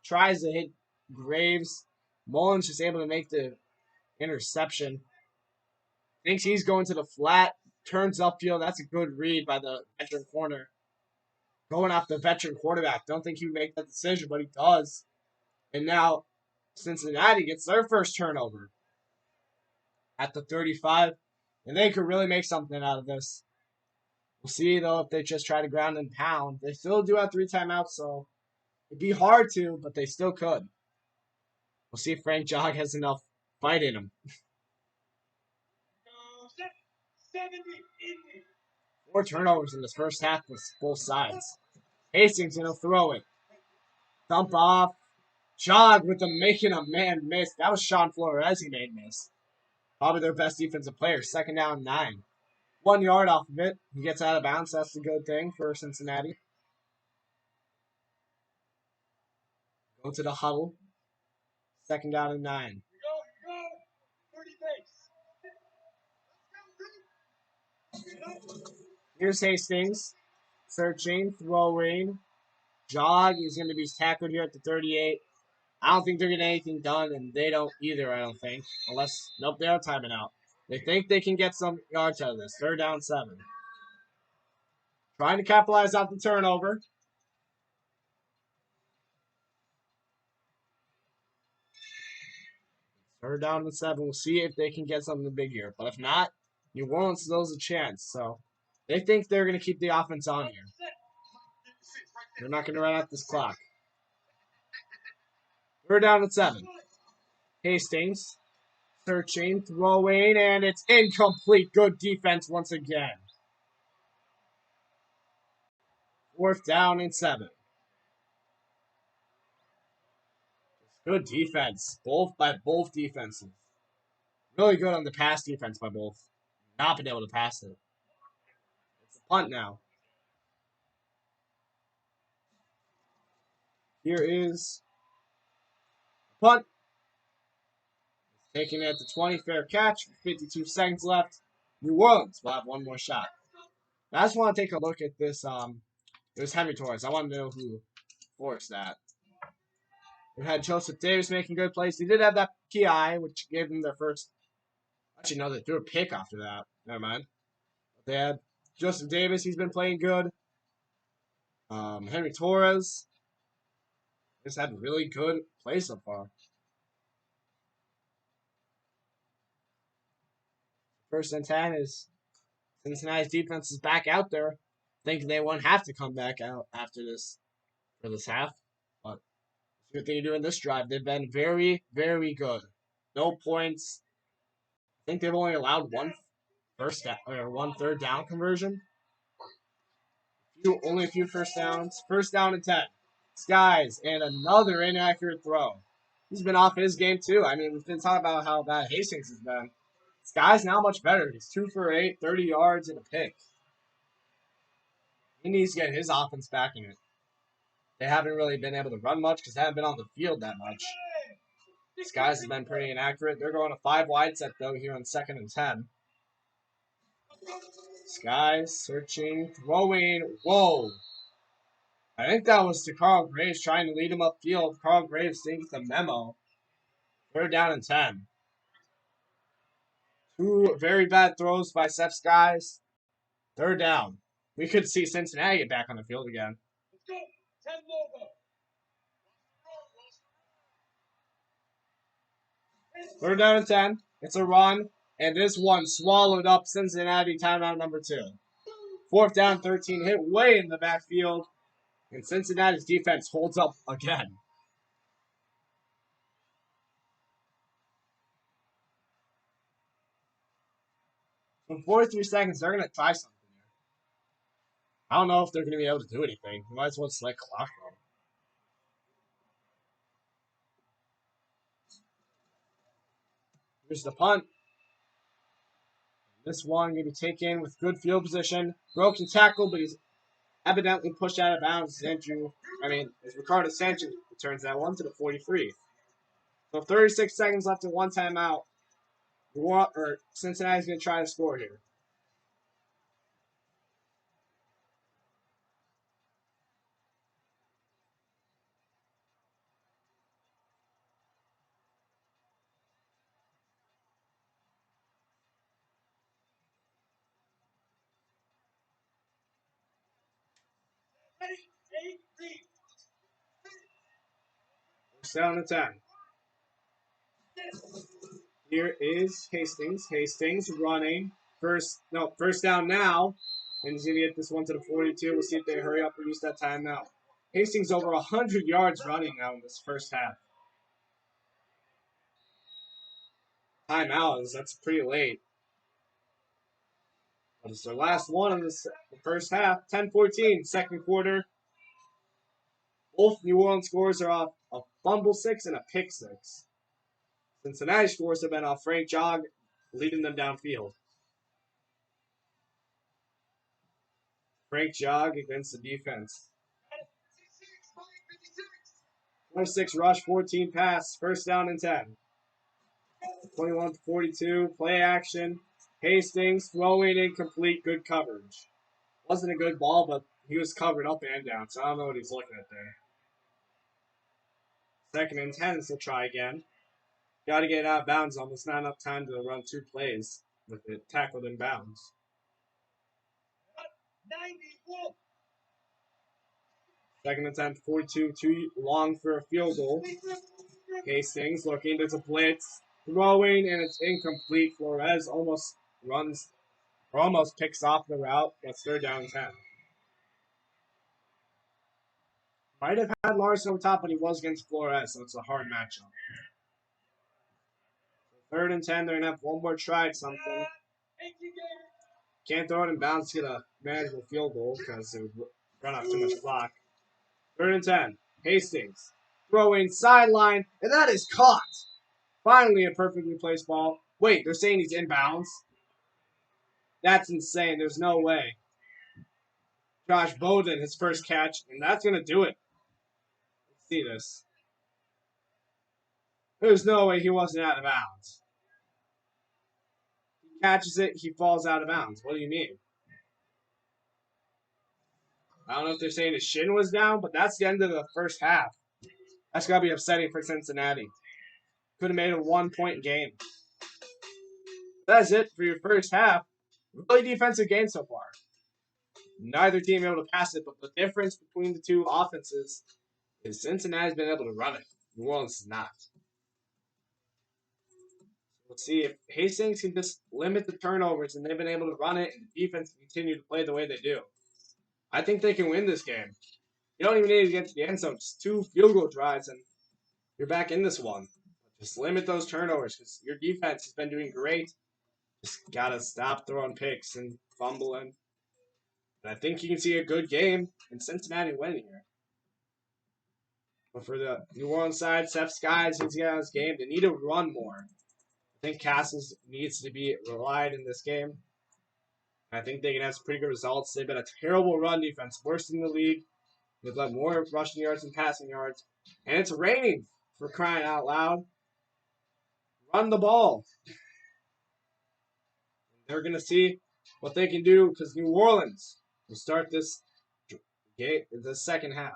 tries to hit Graves. Mullins just able to make the interception. Thinks he's going to the flat, turns upfield. That's a good read by the veteran corner. Going off the veteran quarterback. Don't think he would make that decision, but he does. And now Cincinnati gets their first turnover at the 35. And they could really make something out of this. We'll see, though, if they just try to ground and pound. They still do have 3 timeouts, so it'd be hard to, but they still could. We'll see if Frank Jog has enough fight in him. 4 turnovers in this first half with both sides. Hastings going to throw it. Dump off. Jog with the making a man miss. That was Sean Flores he made miss. Probably their best defensive player. Second down, 9. 1 yard off of it. He gets out of bounds. That's a good thing for Cincinnati. Go to the huddle. Second down and 9. Here's Hastings. Searching, throwing. Jog is going to be tackled here at the 38. I don't think they're getting anything done, and they don't either, I don't think. Unless, nope, they are timing out. They think they can get some yards out of this. Third down, 7. Trying to capitalize off the turnover. Third down and 7. We'll see if they can get something big here. But if not, New Orleans knows a chance. So they think they're going to keep the offense on here. They're not going to run out this clock. Third down and 7. Hastings searching, throwing, and it's incomplete. Good defense once again. Fourth down and 7. Good defense, by both defenses. Really good on the pass defense by both. Not been able to pass it. It's a punt now. Here is punt. Taking it at the 20, fair catch. 52 seconds left. New Orleans will have one more shot. I just want to take a look at this. It was Henry Torres. I want to know who forced that. We had Joseph Davis making good plays. He did have that PI, which gave them their first. Actually, no, they threw a pick after that. Never mind. They had Joseph Davis. He's been playing good. Henry Torres just had really good plays so far. First and 10 is Cincinnati's defense is back out there. Think they won't have to come back out after this for this half. But it's a good thing to do in this drive. They've been very, very good. No points. I think they've only allowed one third down conversion. Only a few first downs. First down and 10. Skies and another inaccurate throw. He's been off his game too. I mean, we've been talking about how bad Hastings has been. Skies now much better. He's 2 for 8, 30 yards and a pick. He needs to get his offense back in it. They haven't really been able to run much because they haven't been on the field that much. Skies has been pretty inaccurate. They're going a 5 wide set though here on 2nd and 10. Skies searching, throwing. Whoa. I think that was to Carl Graves trying to lead him upfield. Carl Graves didn't get the memo. Third down and 10. 2 very bad throws by Seth Skies. Third down. We could see Cincinnati get back on the field again. Third down and 10. It's a run. And this one swallowed up Cincinnati timeout number 2. Fourth down, 13. Hit way in the backfield. And Cincinnati's defense holds up again. In 43 seconds, they're going to try something here. I don't know if they're going to be able to do anything. You might as well just let clock go. Here's the punt. This one going to be taken with good field position. Broken tackle, but he's evidently pushed out of bounds. It's Ricardo Sanchez returns that one to the 43. So 36 seconds left in one timeout. Cincinnati's going to try to score here. First down and 10. Here is Hastings. Hastings running. First down now. And he's going to get this one to the 42. We'll see if they hurry up or use that timeout. Hastings over 100 yards running now in this first half. Timeout, that's pretty late. But it's their last one in the first half. 10-14, second quarter. Both New Orleans scores are off a fumble 6 and a pick 6. Cincinnati scores have been off Frank Jog, leading them downfield. Frank Jog against the defense. 26 rush, 14 pass, first down and 10. 21-42, play action. Hastings throwing incomplete, good coverage. Wasn't a good ball, but he was covered up and down, so I don't know what he's looking at there. Second and 10, so try again. Got to get out of bounds. Almost not enough time to run 2 plays with it tackled in bounds. 91. Second attempt, 42, too long for a field goal. Hastings looking, there's a blitz, throwing, and it's incomplete. Flores almost picks off the route. That's third down and 10. Might have had Larson over top, but he was against Flores, so it's a hard matchup. Third and 10, they're going to have one more try at something. Can't throw it in bounds to get a manageable field goal because it would run off too much clock. Third and 10, Hastings throwing sideline, and that is caught. Finally, a perfectly placed ball. Wait, they're saying he's inbounds? That's insane. There's no way. Josh Bowden, his first catch, and that's going to do it. Let's see this. There's no way he wasn't out of bounds. He catches it, he falls out of bounds. What do you mean? I don't know if they're saying his shin was down, but that's the end of the first half. That's got to be upsetting for Cincinnati. Could have made a 1-point game. That's it for your first half. Really defensive game so far. Neither team able to pass it, but the difference between the two offenses is Cincinnati's been able to run it. New Orleans is not. We'll see if Hastings can just limit the turnovers and they've been able to run it and the defense continue to play the way they do. I think they can win this game. You don't even need to get to the end zone. Just 2 field goal drives and you're back in this one. Just limit those turnovers because your defense has been doing great. Just got to stop throwing picks and fumbling. And I think you can see a good game in Cincinnati winning here. But for the New Orleans side, Seth Skies needs to get out of this game. They need to run more. I think Castles needs to be relied in this game. I think they can have some pretty good results. They've been a terrible run defense, worst in the league. They've led more rushing yards than passing yards. And it's raining, for crying out loud. Run the ball. They're going to see what they can do because New Orleans will start this game, the second half.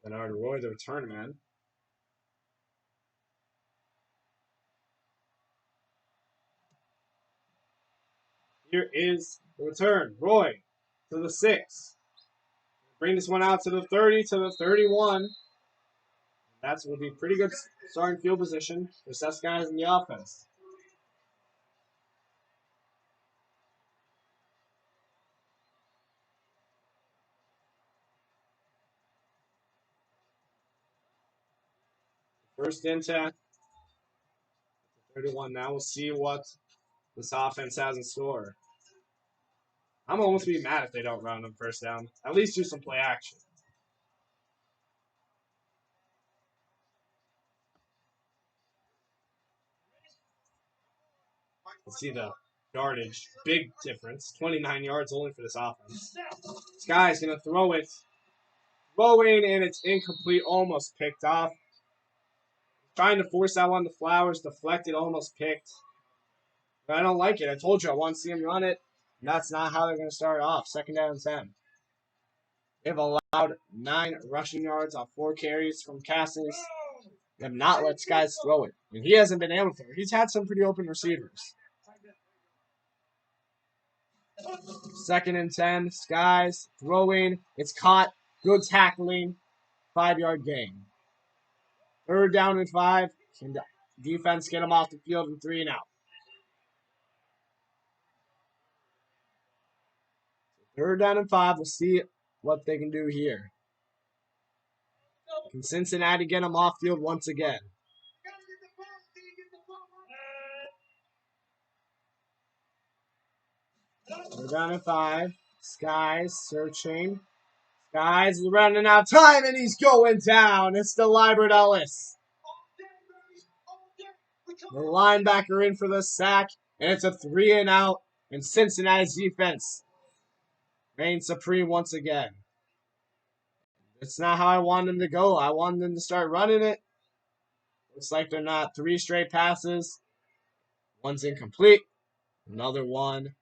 Bernard Roy, the return man. Here is the return. Roy to the 6. Bring this one out to the 30, to the 31. That will be pretty good starting field position for Seth guys in the offense. First and 10. 31 now. We'll see what this offense has in store. I'm almost be mad if they don't run them first down. At least do some play action. Let's see the yardage. Big difference. 29 yards only for this offense. This guy's going to throw it. Throwing, and it's incomplete. Almost picked off. Trying to force that one to Flowers. Deflected, almost picked. But I don't like it. I told you I want to see him run it. And that's not how they're going to start off. Second down and 10. They've allowed 9 rushing yards on 4 carries from Castles. They have not let Skies throw it. And he hasn't been able to. He's had some pretty open receivers. Second and 10. Skies throwing. It's caught. Good tackling. 5-yard gain. Third down and 5. Can defense get him off the field in 3 and out. Third down and 5. We'll see what they can do here. Can Cincinnati get him off field once again? Third down and 5. Skies searching. Skies running out of time, and he's going down. It's the Libert Ellis. The linebacker in for the sack, and it's a 3 and out. And Cincinnati's defense reigns supreme once again. It's not how I wanted them to go. I wanted them to start running it. Looks like they're not. 3 straight passes. One's incomplete. Another one.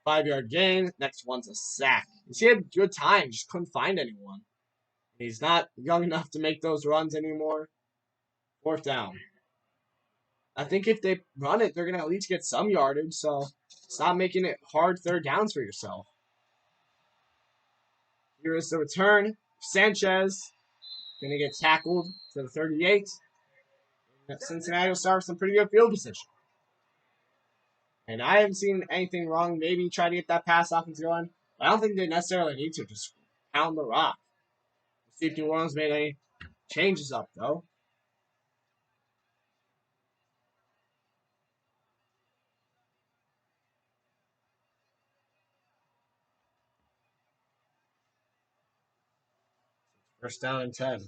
5-yard gain. Next one's a sack. He had good time. Just couldn't find anyone. He's not young enough to make those runs anymore. 4th down. I think if they run it, they're going to at least get some yardage, so stop making it hard 3rd downs for yourself. Here is the return. Sanchez going to get tackled to the 38. Cincinnati will start with some pretty good field position. And I haven't seen anything wrong. Maybe try to get that pass offense going. I don't think they necessarily need to. Just pound the rock. Let's see if New Orleans made any changes up, though. First down and 10.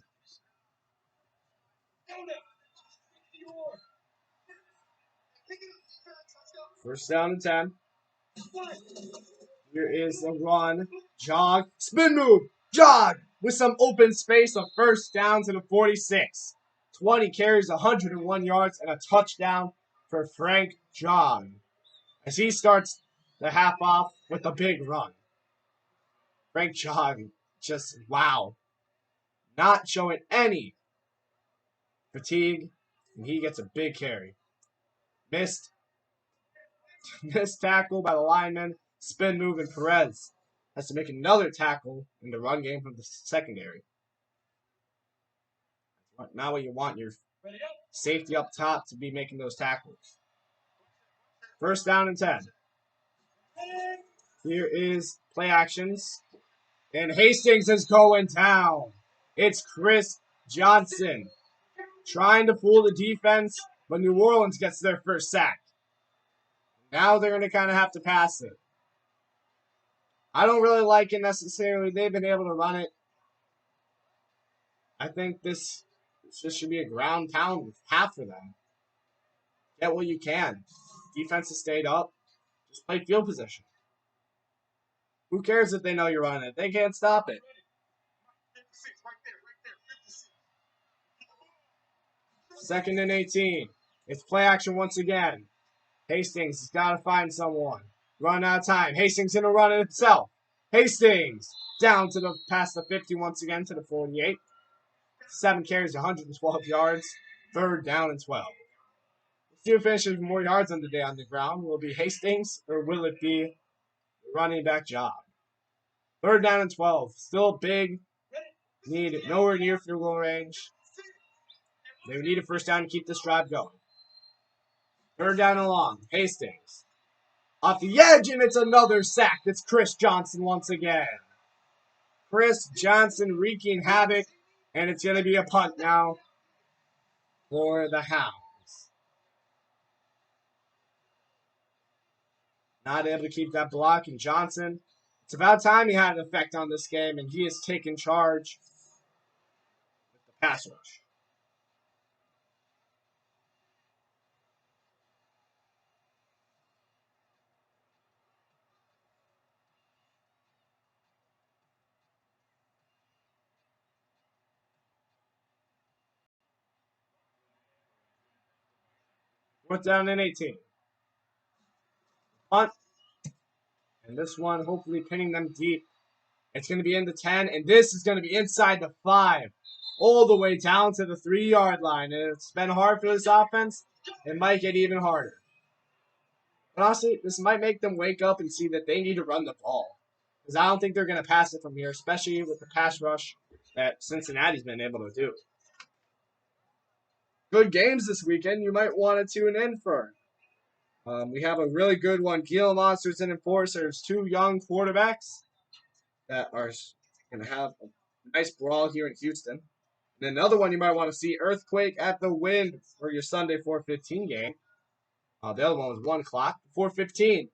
First down and 10. Here is the run. Jog. Spin move. Jog. With some open space. A first down to the 46. 20 carries, 101 yards, and a touchdown for Frank Jog. As he starts the half off with a big run. Frank Jog, just wow. Not showing any fatigue. And he gets a big carry. Missed tackle by the lineman. Spin move, and Perez has to make another tackle in the run game from the secondary. Not what you want your safety up top to be making those tackles. First down and 10. Here is play actions. And Hastings is going down. It's Chris Johnson trying to fool the defense, but New Orleans gets their first sack. Now they're going to kind of have to pass it. I don't really like it necessarily. They've been able to run it. I think this should be a ground pound half for them. Get what you can. Defense has stayed up. Just play field position. Who cares if they know you're running it? They can't stop it. 2nd and 18. It's play action once again. Hastings has got to find someone. Run out of time. Hastings going to run it himself. Hastings down to the past the 50 once again to the 48. 7 carries, 112 yards. 3rd down and 12. Let's see who finishes more yards on the day on the ground. Will it be Hastings or will it be running back job? 3rd down and 12. Still big. Need nowhere near field goal range. They need a first down to keep this drive going. 3rd down and long. Hastings. Off the edge, and it's another sack. It's Chris Johnson once again. Chris Johnson wreaking havoc, and it's going to be a punt now for the Hounds. Not able to keep that block, and Johnson, it's about time he had an effect on this game, and he has taken charge with the pass rush. Fourth down and 18. Punt. And this one, hopefully pinning them deep. It's going to be in the 10, and this is going to be inside the 5. All the way down to the 3-yard line. And it's been hard for this offense. It might get even harder. But honestly, this might make them wake up and see that they need to run the ball. Because I don't think they're going to pass it from here, especially with the pass rush that Cincinnati's been able to do. Good games this weekend. You might want to tune in for. We have a really good one. Gila Monsters and Enforcers, 2 young quarterbacks that are going to have a nice brawl here in Houston. And another one you might want to see, Earthquake at the Wind for your Sunday 4:15 game. The other one was 1 o'clock. 4:15.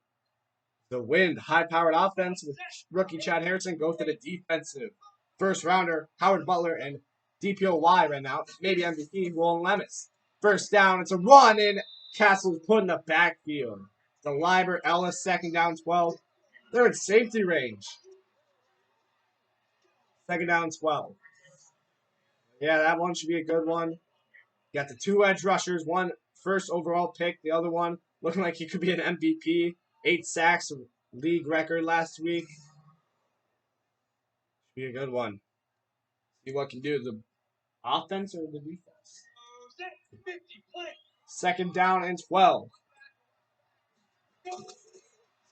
The Wind, high-powered offense with rookie Chad Harrison go for the defensive first rounder, Howard Butler, and DPOY right now. Maybe MVP, Roland Lemus. First down, it's a run, and Castle's put in the backfield. The Liber Ellis, 2nd down, 12. They're in safety range. 2nd down, 12. Yeah, that one should be a good one. You got the 2 edge rushers, one first overall pick, the other one looking like he could be an MVP. 8 sacks, league record last week. Should be a good one. See what can do the offense or the defense. Set 50 play. Second down and 12.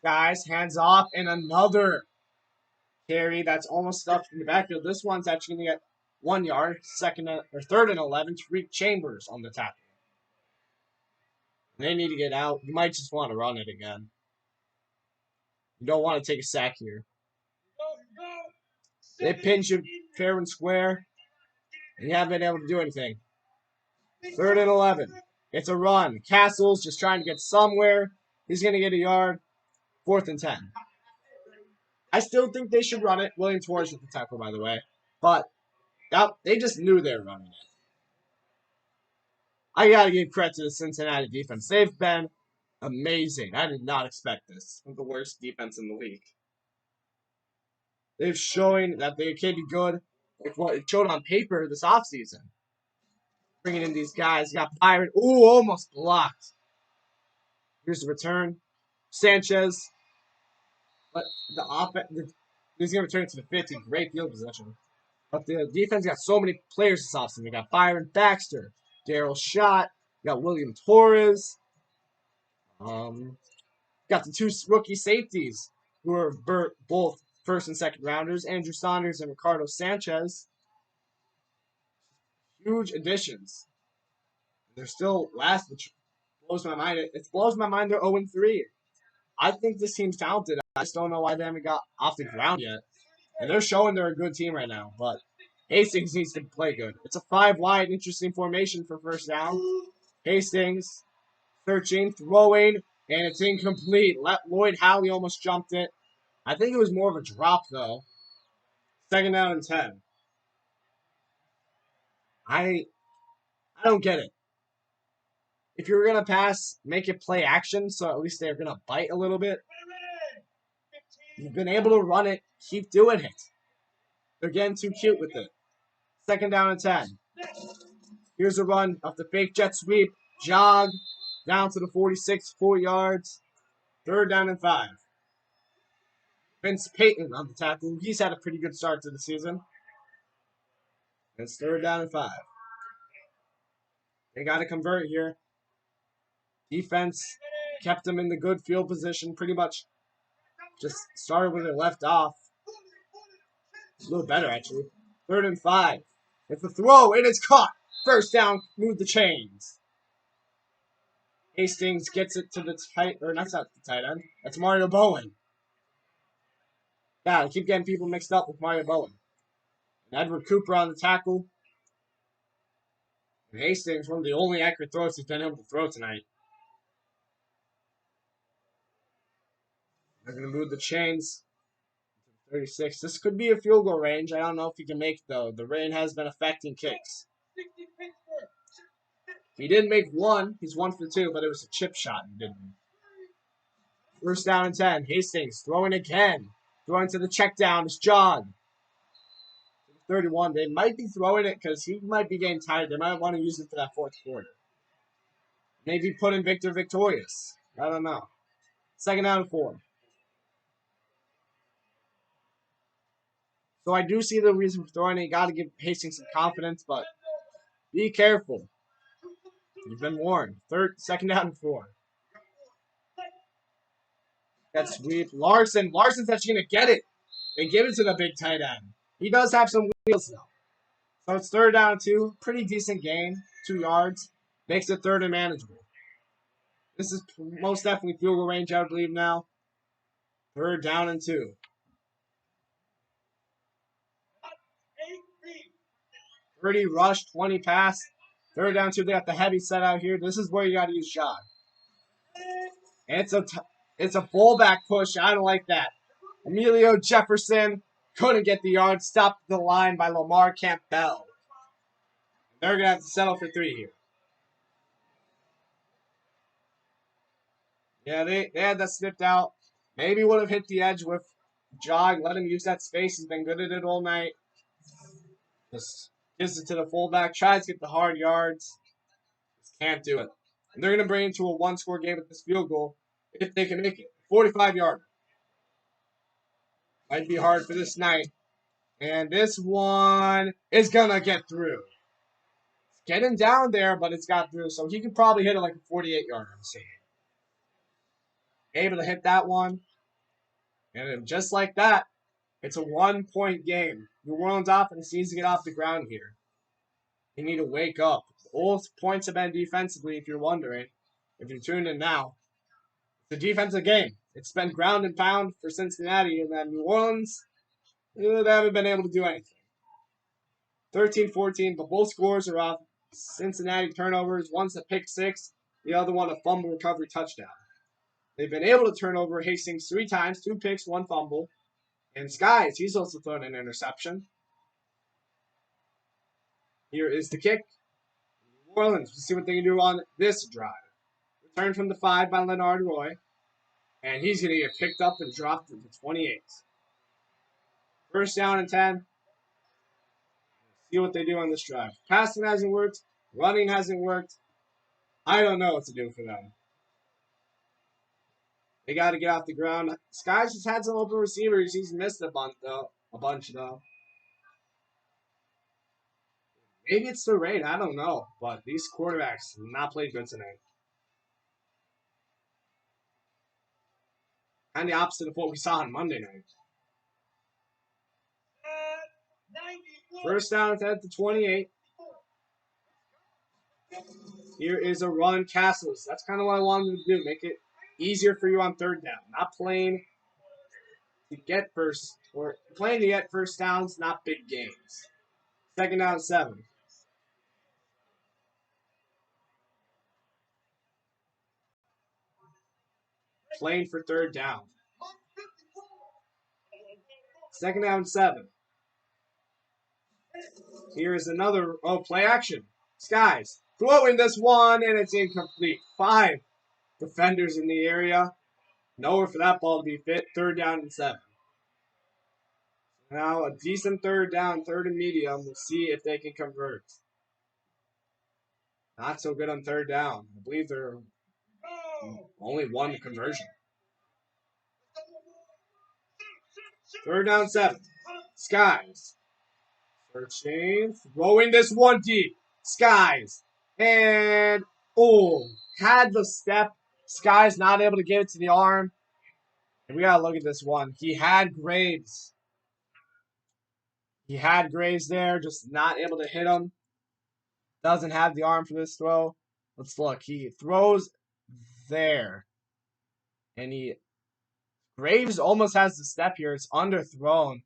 Guys, hands off, and another carry that's almost stuffed in the backfield. This one's actually going to get 1 yard. Third and 11. Tariq Chambers on the tackle. They need to get out. You might just want to run it again. You don't want to take a sack here. Go, go. They pinch you fair and square, and you haven't been able to do anything. Third and 11. It's a run. Castle's just trying to get somewhere. He's going to get a yard. 4th and 10. I still think they should run it. William Torres with the tackle, by the way. But they just knew they were running it. I got to give credit to the Cincinnati defense. They've been amazing. I did not expect this. One of the worst defense in the league. They've shown that they can be good. Like what it showed on paper this offseason. Bringing in these guys. Got Byron. Ooh, almost blocked. Here's the return. Sanchez. But the offense, he's going to return it to the 50. Great field position. But the defense got so many players this offseason. They got Byron Baxter, Daryl Schott, got William Torres. Got the 2 rookie safeties who are both first and second rounders, Andrew Saunders and Ricardo Sanchez. Huge additions. They're still last, which blows my mind. It blows my mind they're 0-3. I think this team's talented. I just don't know why they haven't got off the ground yet. And they're showing they're a good team right now. But Hastings needs to play good. It's a 5-wide, interesting formation for first down. Hastings searching, throwing, and it's incomplete. Lloyd Howley almost jumped it. I think it was more of a drop, though. Second down and 10. I don't get it. If you're going to pass, make it play action, so at least they're going to bite a little bit. You've been able to run it. Keep doing it. They're getting too cute with it. Second down and 10. Here's a run off the fake jet sweep. Jog down to the 46, 4 yards. Third down and 5. Vince Payton on the tackle. He's had a pretty good start to the season. It's third down and 5. They got to convert here. Defense kept them in the good field position. Pretty much just started where they left off. A little better, actually. Third and 5. It's a throw, and it's caught. First down, move the chains. Hastings gets it to the tight, or that's not the tight end. That's Mario Bowen. Yeah, I keep getting people mixed up with Mario Bowen. And Edward Cooper on the tackle. And Hastings, one of the only accurate throws he's been able to throw tonight. They're going to move the chains. 36. This could be a field goal range. I don't know if he can make it, though. The rain has been affecting kicks. He didn't make one. He's 1 for 2, but it was a chip shot. He didn't. First down and 10. Hastings throwing again. Throwing to the check down. It's John. 31. They might be throwing it because he might be getting tired. They might want to use it for that 4th quarter. Maybe put in Victor Victorious. I don't know. Second down and 4. So I do see the reason for throwing it. You got to give Hastings some confidence, but be careful. You've been warned. Second down and 4. That sweep. Larson's actually going to get it and give it to the big tight end. He does have some wheels, though. So it's third down and 2. Pretty decent gain. 2 yards. Makes it third and manageable. This is most definitely field goal range, I believe, now. Third down and 2. 30 rush, 20 pass. Third down 2. They got the heavy set out here. This is where you got to use shot. And it's a fullback push. I don't like that. Emilio Jefferson couldn't get the yard. Stopped the line by Lamar Campbell. They're going to have to settle for 3 here. Yeah, they had that snipped out. Maybe would have hit the edge with Jog. Let him use that space. He's been good at it all night. Just gives it to the fullback. Tries to get the hard yards. Just can't do it. And they're going to bring it to a 1-score game with this field goal if they can make it. 45-yard. Might be hard for this night. And this one is gonna get through. It's getting down there, but it's got through. So he can probably hit it like a 48-yarder, I'm saying. Able to hit that one. And just like that, it's a 1-point game. New Orleans offense needs to get off the ground here. They need to wake up. All points have been defensively, if you're wondering. If you're tuned in now. It's a defensive game. It's been ground and pound for Cincinnati, and then New Orleans, they haven't been able to do anything. 13-14, but both scores are off Cincinnati turnovers. One's a pick six, the other one a fumble recovery touchdown. They've been able to turn over Hastings 3 times, 2 picks, 1 fumble. And Skies, he's also thrown an interception. Here is the kick. New Orleans, we'll see what they can do on this drive. Return from the 5 by Leonard Roy. And he's going to get picked up and dropped to the 28. First down and 10. See what they do on this drive. Passing hasn't worked. Running hasn't worked. I don't know what to do for them. They got to get off the ground. Skies just had some open receivers. He's missed a bunch though. Maybe it's the rain. I don't know. But these quarterbacks have not played good tonight. Kind of the opposite of what we saw on Monday night. First down at the 28. Here is a run, Castles. That's kind of what I wanted to do. Make it easier for you on third down. Not playing to get first, or playing to get first downs, not big games. Second down, 7. Playing for third down. Second down, 7. Here is another, play action. Skies throwing this one, and it's incomplete. 5 defenders in the area. Nowhere for that ball to be fit. Third down and 7. Now a decent third down, third and medium. We'll see if they can convert. Not so good on third down. I believe they're only 1 conversion. Third down, 7. Skies. Searching. Throwing this one deep. Skies. And, had the step. Skies not able to get it to the arm. And we got to look at this one. He had Graves. He had Graves there, just not able to hit him. Doesn't have the arm for this throw. Let's look. He throws there. And Graves almost has the step here. It's underthrown.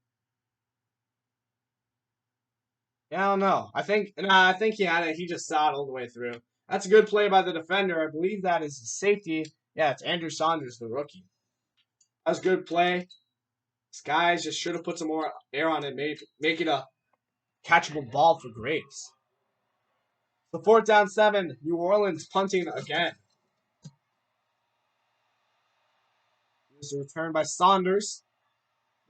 Yeah, I don't know. I think he had it. He just saw it all the way through. That's a good play by the defender. I believe that is the safety. Yeah, it's Andrew Saunders, the rookie. That was a good play. This guy just should have put some more air on it. Make it a catchable ball for Graves. So 4th down, 7. New Orleans punting again. Here's a return by Saunders.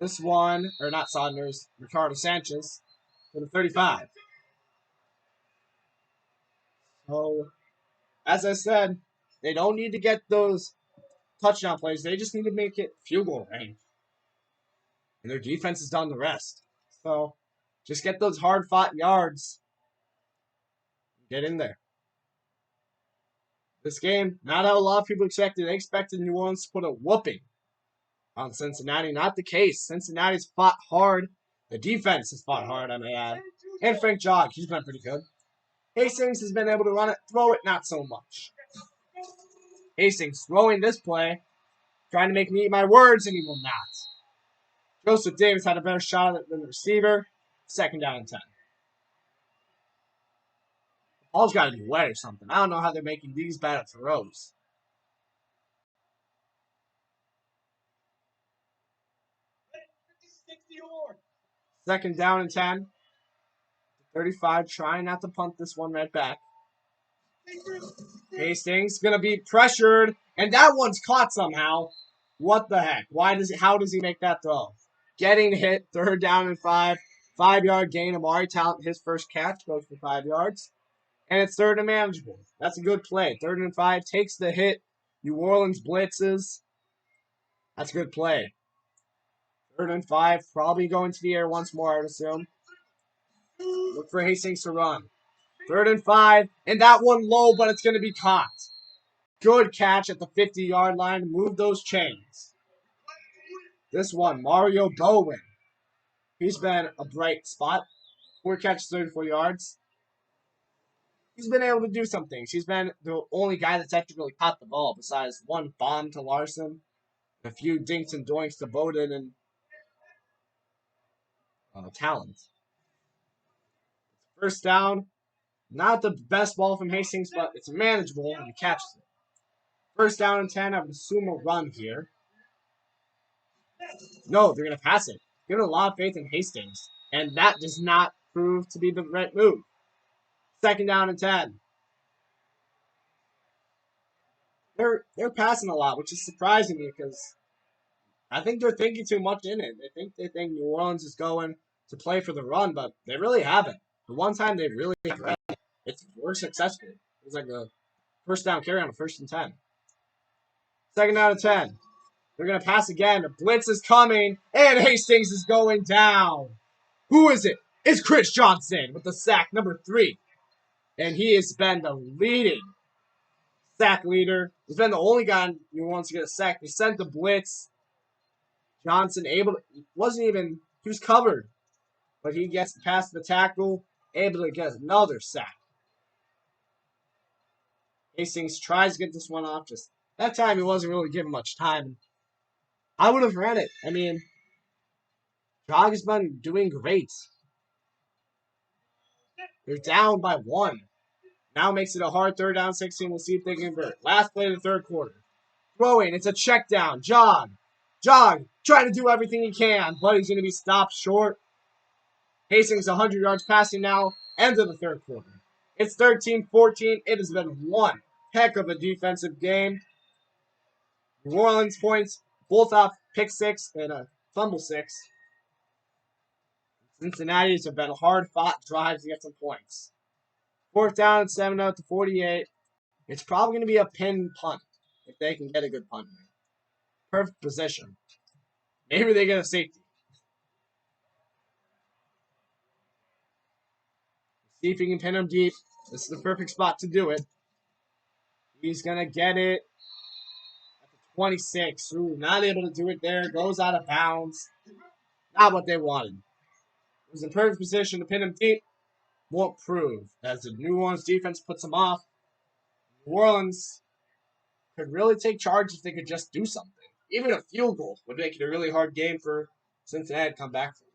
This one, or not Saunders, Ricardo Sanchez for the 35. So, as I said, they don't need to get those touchdown plays. They just need to make it field goal range. And their defense has done the rest. So, just get those hard-fought yards. Get in there. This game, not how a lot of people expected. They expected New Orleans to put a whooping on Cincinnati. Not the case. Cincinnati's fought hard. The defense has fought hard, I may add. And Frank Jog, he's been pretty good. Hastings has been able to run it, throw it, not so much. Hastings throwing this play, trying to make me eat my words, and he will not. Joseph Davis had a better shot than the receiver. 2nd down and 10. The ball's got to be wet or something. I don't know how they're making these bad throws. Second down and 10. 35, trying not to punt this one right back. Hastings going to be pressured, and that one's caught somehow. What the heck? How does he make that throw? Getting hit, 3rd down and 5. 5-yard gain. Amari Talent, his first catch, goes for 5 yards. And it's 3rd and manageable. That's a good play. 3rd and 5, takes the hit. New Orleans blitzes. That's a good play. 3rd and 5, probably going to the air once more, I would assume. Look for Hastings to run. 3rd and 5, and that one low, but it's going to be caught. Good catch at the 50-yard line. Move those chains. This one, Mario Bowen. He's been a bright spot. 4 catches, 34 yards. He's been able to do some things. He's been the only guy that's actually really caught the ball, besides one bomb to Larson, a few dinks and doinks to Bowden, and talent. 1st down. Not the best ball from Hastings, but it's manageable and he catches it. 1st down and 10. I would assume a run here. No, they're going to pass it. Given a lot of faith in Hastings, and that does not prove to be the right move. 2nd down and 10. They're passing a lot, which is surprising me because I think they're thinking too much in it. They think New Orleans is going to play for the run, but they really haven't. The one time they really have, it's worked successfully. It was like a 1st down carry on a 1st and 10. 2nd down and 10. They're going to pass again. The blitz is coming, and Hastings is going down. Who is it? It's Chris Johnson with the sack, number 3. And he has been the leading sack leader. He's been the only guy who wants to get a sack. They sent the blitz. Johnson he was covered. But he gets past the tackle, able to get another sack. Hastings tries to get this one off. Just that time, he wasn't really given much time. I would have ran it. I mean, Jog has been doing great. They're down by 1. Now makes it a hard 3rd down 16. We'll see if they can convert. Last play of the 3rd quarter. Throwing. It's a check down. Jog, trying to do everything he can, but he's going to be stopped short. Hastings 100 yards passing now. End of the 3rd quarter. It's 13-14. It has been one heck of a defensive game. New Orleans points, both off pick 6 and a fumble 6. Cincinnati's have been hard-fought drives to get some points. 4th down and 7 out to 48. It's probably going to be a pin punt if they can get a good punt. Perfect position. Maybe they get a safety. See if he can pin him deep. This is the perfect spot to do it. He's going to get it at the 26. Ooh, not able to do it there. Goes out of bounds. Not what they wanted. It was in perfect position to pin him deep. Won't prove, as the New Orleans defense puts him off. New Orleans could really take charge if they could just do something. Even a field goal would make it a really hard game for Cincinnati to come back from.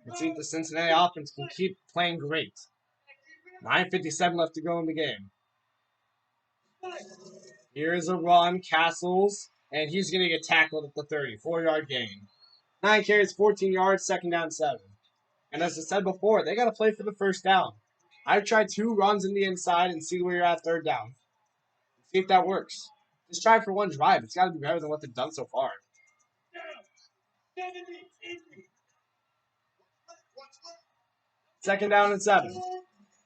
Let's see if the Cincinnati offense can keep playing great. 9:57 left to go in the game. Here's a run, Castles, and he's going to get tackled at the 30. 4-yard gain. 9 carries, 14 yards, 2nd down 7. And as I said before, they got to play for the 1st down. I've tried 2 runs in the inside and see where you're at 3rd down. See if that works. Just try for one drive. It's got to be better than what they've done so far. 2nd down and 7.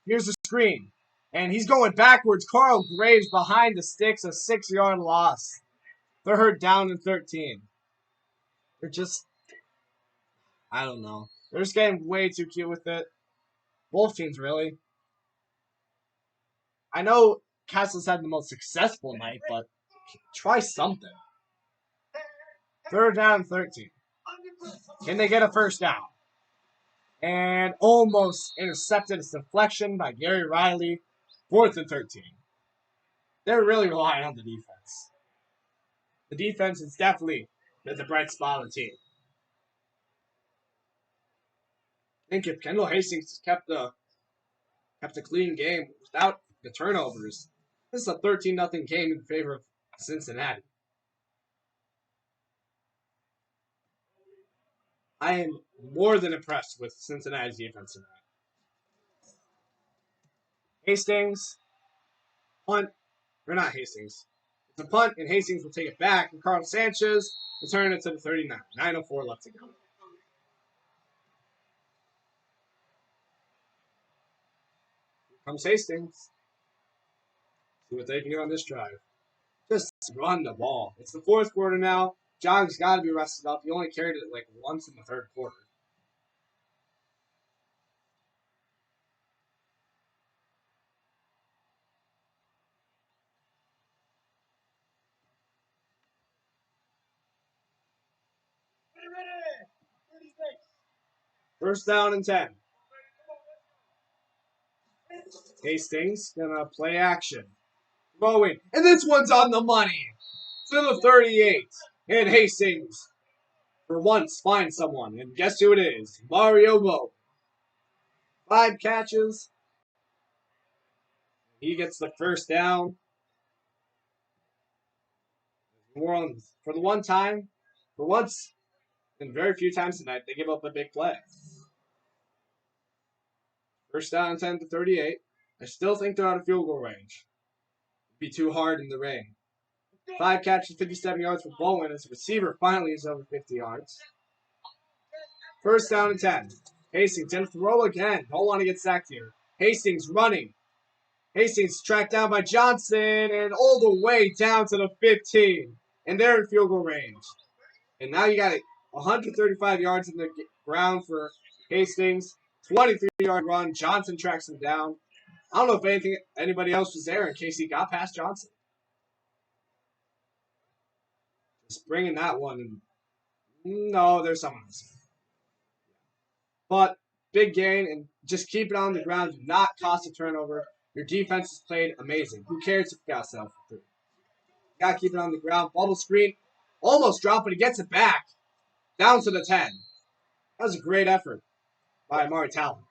Here's the screen. And he's going backwards. Carl Graves behind the sticks. A 6-yard loss. 3rd down and 13. They're just, I don't know. They're just getting way too cute with it. Both teams, really. I know Castle's had the most successful night, but try something. 3rd down and 13. Can they get a 1st down? And almost intercepted a deflection by Gary Riley. 4th and 13. They're really relying on the defense. The defense is definitely the bright spot on the team. I think if Kendall Hastings has kept a clean game without the turnovers, this is a 13-0 game in favor of Cincinnati. I am more than impressed with Cincinnati's defense tonight. Hastings, punt, or not Hastings. It's a punt, and Hastings will take it back, and Carl Sanchez will turn it to the 39. 9:04 left to go. Comes Hastings. See what they can do on this drive. Just run the ball. It's the fourth quarter now. Jog's got to be rested up. He only carried it like once in the third quarter. Ready. 36. First down and 10. Hastings gonna play action. Throwing. And this one's on the money. To the 38. And Hastings, for once, finds someone. And guess who it is? Mario Bo. 5 catches. He gets the first down. New Orleans, for the one time, for once, and very few times tonight, they give up a big play. First down and 10 to 38. I still think they're out of field goal range. It'd be too hard in the rain. 5 catches, 57 yards for Bowen as the receiver finally is over 50 yards. First down and 10. Hastings in throw again. Don't want to get sacked here. Hastings running. Hastings tracked down by Johnson and all the way down to the 15. And they're in field goal range. And now you got 135 yards in the ground for Hastings. 23-yard run. Johnson tracks him down. I don't know if anybody else was there in case he got past Johnson. Just bringing that one. No, there's someone else. But big gain and just keep it on the ground. Do not cost a turnover. Your defense has played amazing. Who cares if you got settled for 3? You got to keep it on the ground. Bubble screen. Almost dropped, but he gets it back. Down to the 10. That was a great effort by Amari Talon.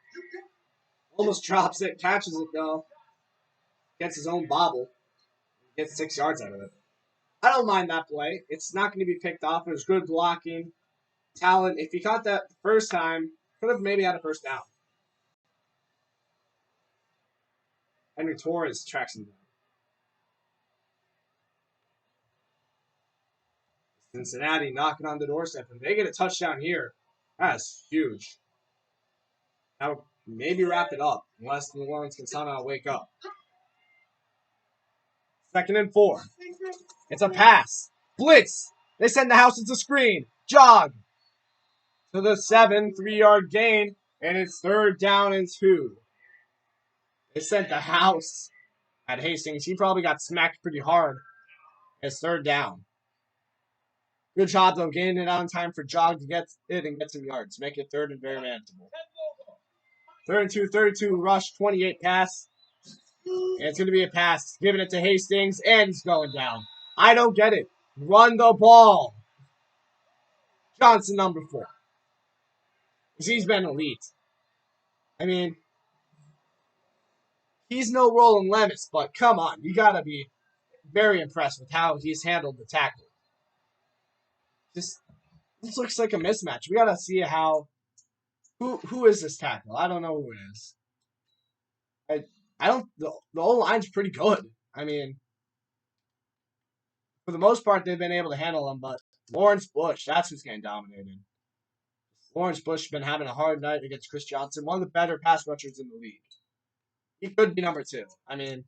Almost drops it. Catches it, though. Gets his own bobble. Gets 6 yards out of it. I don't mind that play. It's not going to be picked off. It was good blocking. Talon, if he caught that the first time, could have maybe had a first down. Henry Torres tracks him down. Cincinnati knocking on the doorstep. If they get a touchdown here, that's huge. Now, maybe wrap it up, unless New Orleans can somehow wake up. 2nd and 4. It's a pass. Blitz. They send the house into screen. Jog. To the 7, 3-yard gain, and it's 3rd down and 2. They sent the house at Hastings. He probably got smacked pretty hard. It's 3rd down. Good job, though, gaining it on time for Jog to get it and get some yards. Make it 3rd and very manageable. 3rd and 2, 32 rush, 28 pass. And it's going to be a pass. Giving it to Hastings, and he's going down. I don't get it. Run the ball. Johnson, number 4. Because he's been elite. I mean, he's no Roland Levis, but come on. You got to be very impressed with how he's handled the tackle. This looks like a mismatch. We got to see how... Who is this tackle? I don't know who it is. I don't... The O-line's pretty good. I mean, for the most part, they've been able to handle him, but Lawrence Bush, that's who's getting dominated. Lawrence Bush has been having a hard night against Chris Johnson, one of the better pass rushers in the league. He could be number 2. I mean,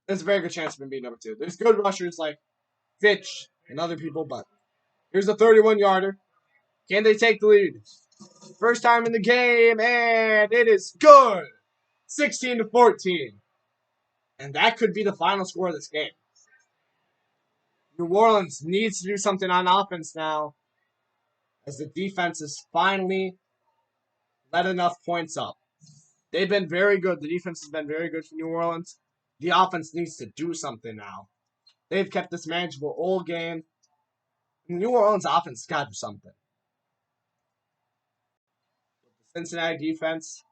there's a very good chance of him being number 2. There's good rushers like Fitch and other people, but here's a 31-yarder. Can they take the lead? First time in the game, and it is good. 16-14. And that could be the final score of this game. New Orleans needs to do something on offense now, as the defense has finally let enough points up. They've been very good. The defense has been very good for New Orleans. The offense needs to do something now. They've kept this manageable all game. New Orleans offense has got to do something. The Cincinnati defense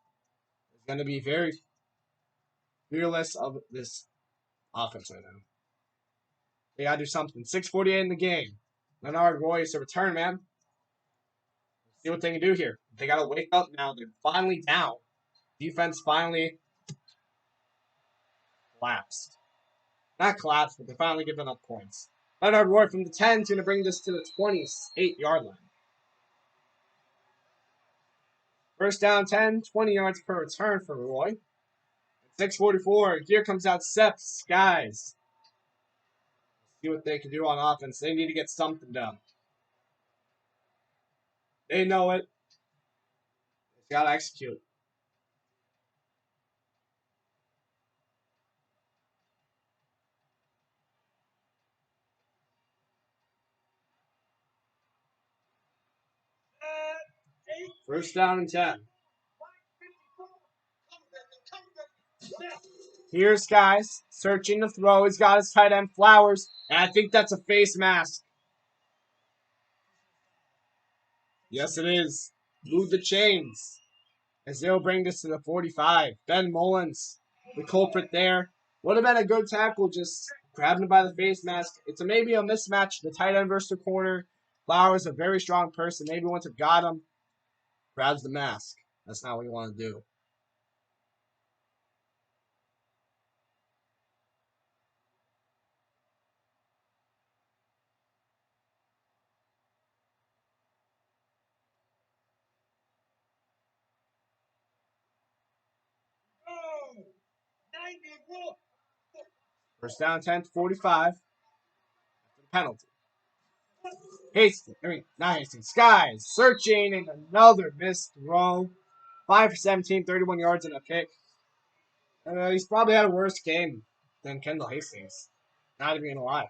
is going to be very fearless of this offense right now. They got to do something. 6:48 in the game. Leonard Royce, a return, man. See what they can do here. They got to wake up now. They're finally down. Defense finally collapsed. Not collapsed, but they're finally giving up points. Leonard Roy from the 10 is going to bring this to the 28-yard line. First down 10, 20 yards per return for Roy. 6:44. Here comes out Seth Skies. See what they can do on offense. They need to get something done. They know it. They gotta execute. First down and 10. Here's Skies searching to throw. He's got his tight end Flowers, and I think that's a face mask. Yes, it is. Move the chains as they'll bring this to the 45. Ben Mullins, the culprit there. Would have been a good tackle, just grabbing him by the face mask. It's maybe a mismatch. The tight end versus the corner. Flowers, a very strong person. Maybe once it got him, grabs the mask. That's not what you want to do. First down, 10 to 45. Penalty. Not Hastings. Skies searching and another missed throw. 5 for 17, 31 yards and a pick. He's probably had a worse game than Kendall Hastings. Not even gonna lie.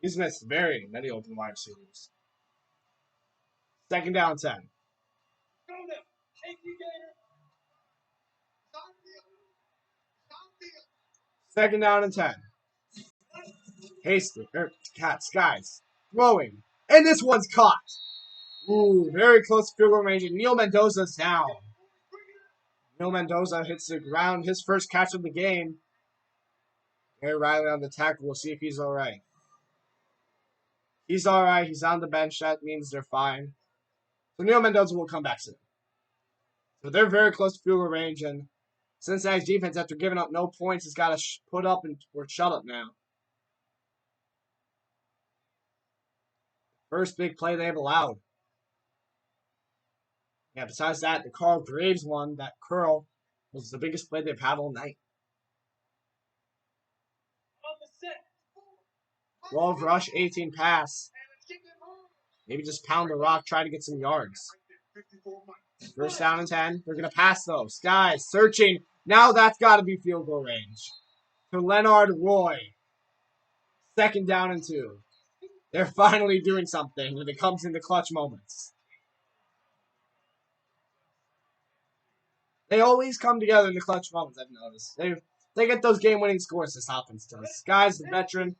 He's missed very many open wide receivers. Second down, 10. Second down and 10. Hastings, Skies, throwing. And this one's caught. Ooh, very close field goal range. And Neil Mendoza's down. Neil Mendoza hits the ground. His first catch of the game. Gary Riley on the tackle. We'll see if he's all right. He's all right. He's on the bench. That means they're fine. So Neil Mendoza will come back soon. So they're very close to field goal range. And Cincinnati's defense, after giving up no points, has got to put up or shut up now. First big play they've allowed. Yeah, besides that, the Carl Graves one, that curl, was the biggest play they've had all night. 12 rush, 18 pass. Maybe just pound the rock, try to get some yards. First down and 10. They're going to pass, though. Skies searching. Now that's got to be field goal range. To Leonard Roy. Second down and 2. They're finally doing something when it comes into clutch moments. They always come together in the clutch moments, I've noticed. They get those game-winning scores, this offense does. Skies, the veteran,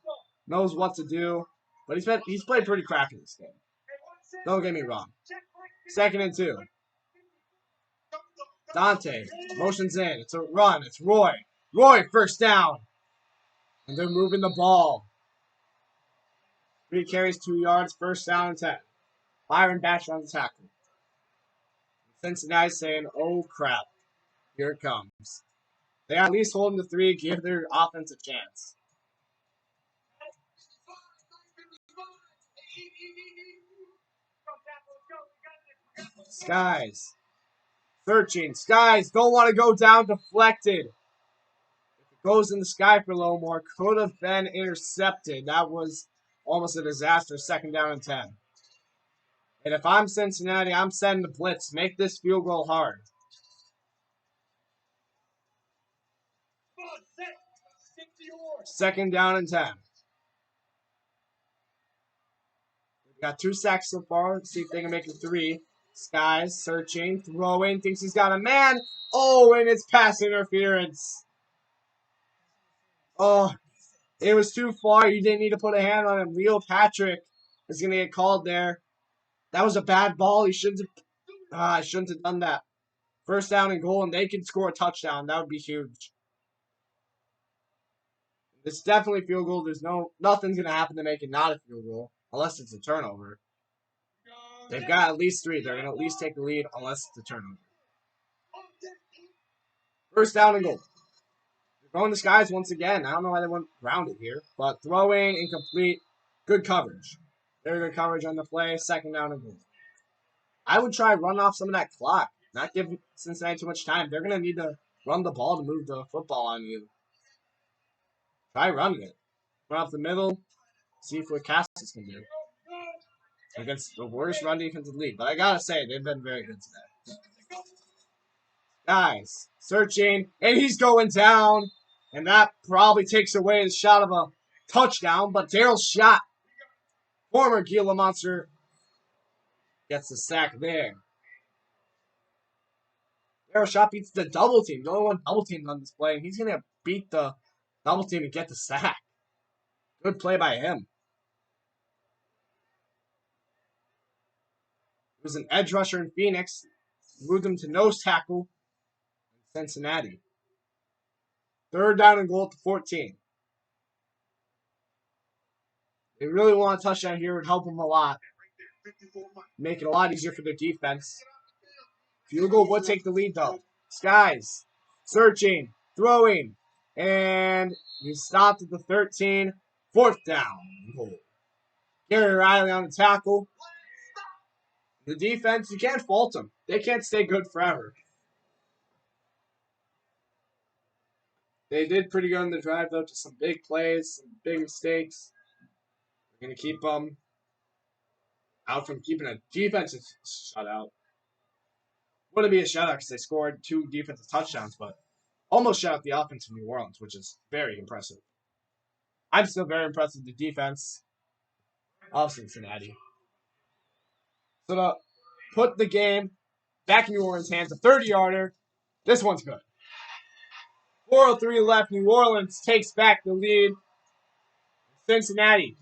knows what to do. But he's played pretty crappy this game. Don't get me wrong. Second and 2. Dante motions in. It's a run. It's Roy. Roy, first down. And they're moving the ball. 3 carries, 2 yards. First down and 10. Byron Batcher on the tackle. Cincinnati saying, oh, crap. Here it comes. They at least hold them to 3. Give their offense a chance. Skies. Searching. Skies don't want to go down deflected. If it goes in the sky for a little more, could have been intercepted. That was almost a disaster. Second down and 10. And if I'm Cincinnati, I'm sending the blitz. Make this field goal hard. Second down and 10. We've got 2 sacks so far. Let's see if they can make it 3. Skies searching, throwing, thinks he's got a man. Oh, and it's pass interference. Oh, it was too far. You didn't need to put a hand on him. Leo Patrick is going to get called there. That was a bad ball. He shouldn't have done that. First down and goal, and they can score a touchdown. That would be huge. It's definitely field goal. There's nothing's going to happen to make it not a field goal, unless it's a turnover. They've got at least 3. They're going to at least take the lead, unless it's a turnover. First down and goal. They're going to Skies once again. I don't know why they went grounded here, but throwing incomplete. Good coverage. Very good coverage on the play. Second down and goal. I would try run off some of that clock. Not give Cincinnati too much time. They're going to need to run the ball to move the football on you. Try running it. Run off the middle. See what Cassis can do against the worst run defense in the league. But I gotta say, they've been very good today. Guys, searching, and he's going down. And that probably takes away the shot of a touchdown. But Daryl's shot, former Gila Monster, gets the sack there. Daryl's shot beats the double team. The only one double team on this play. And he's going to beat the double team and get the sack. Good play by him. It was an edge rusher in Phoenix. Moved him to nose tackle in Cincinnati. 3rd down and goal at the 14. They really want a touchdown here. It would help them a lot. Make it a lot easier for their defense. Field goal would take the lead, though. Skies. Searching. Throwing. And he stopped at the 13. 4th down. Goal. Gary Riley on the tackle. The defense, you can't fault them. They can't stay good forever. They did pretty good on the drive, though. Just some big plays, some big mistakes. We're going to keep them out from keeping a defensive shutout. Wouldn't be a shutout because they scored 2 defensive touchdowns, but almost shut out the offense of New Orleans, which is very impressive. I'm still very impressed with the defense of Cincinnati. So to put the game back in New Orleans' hands, a 30-yarder. This one's good. 4:03 left. New Orleans takes back the lead. Cincinnati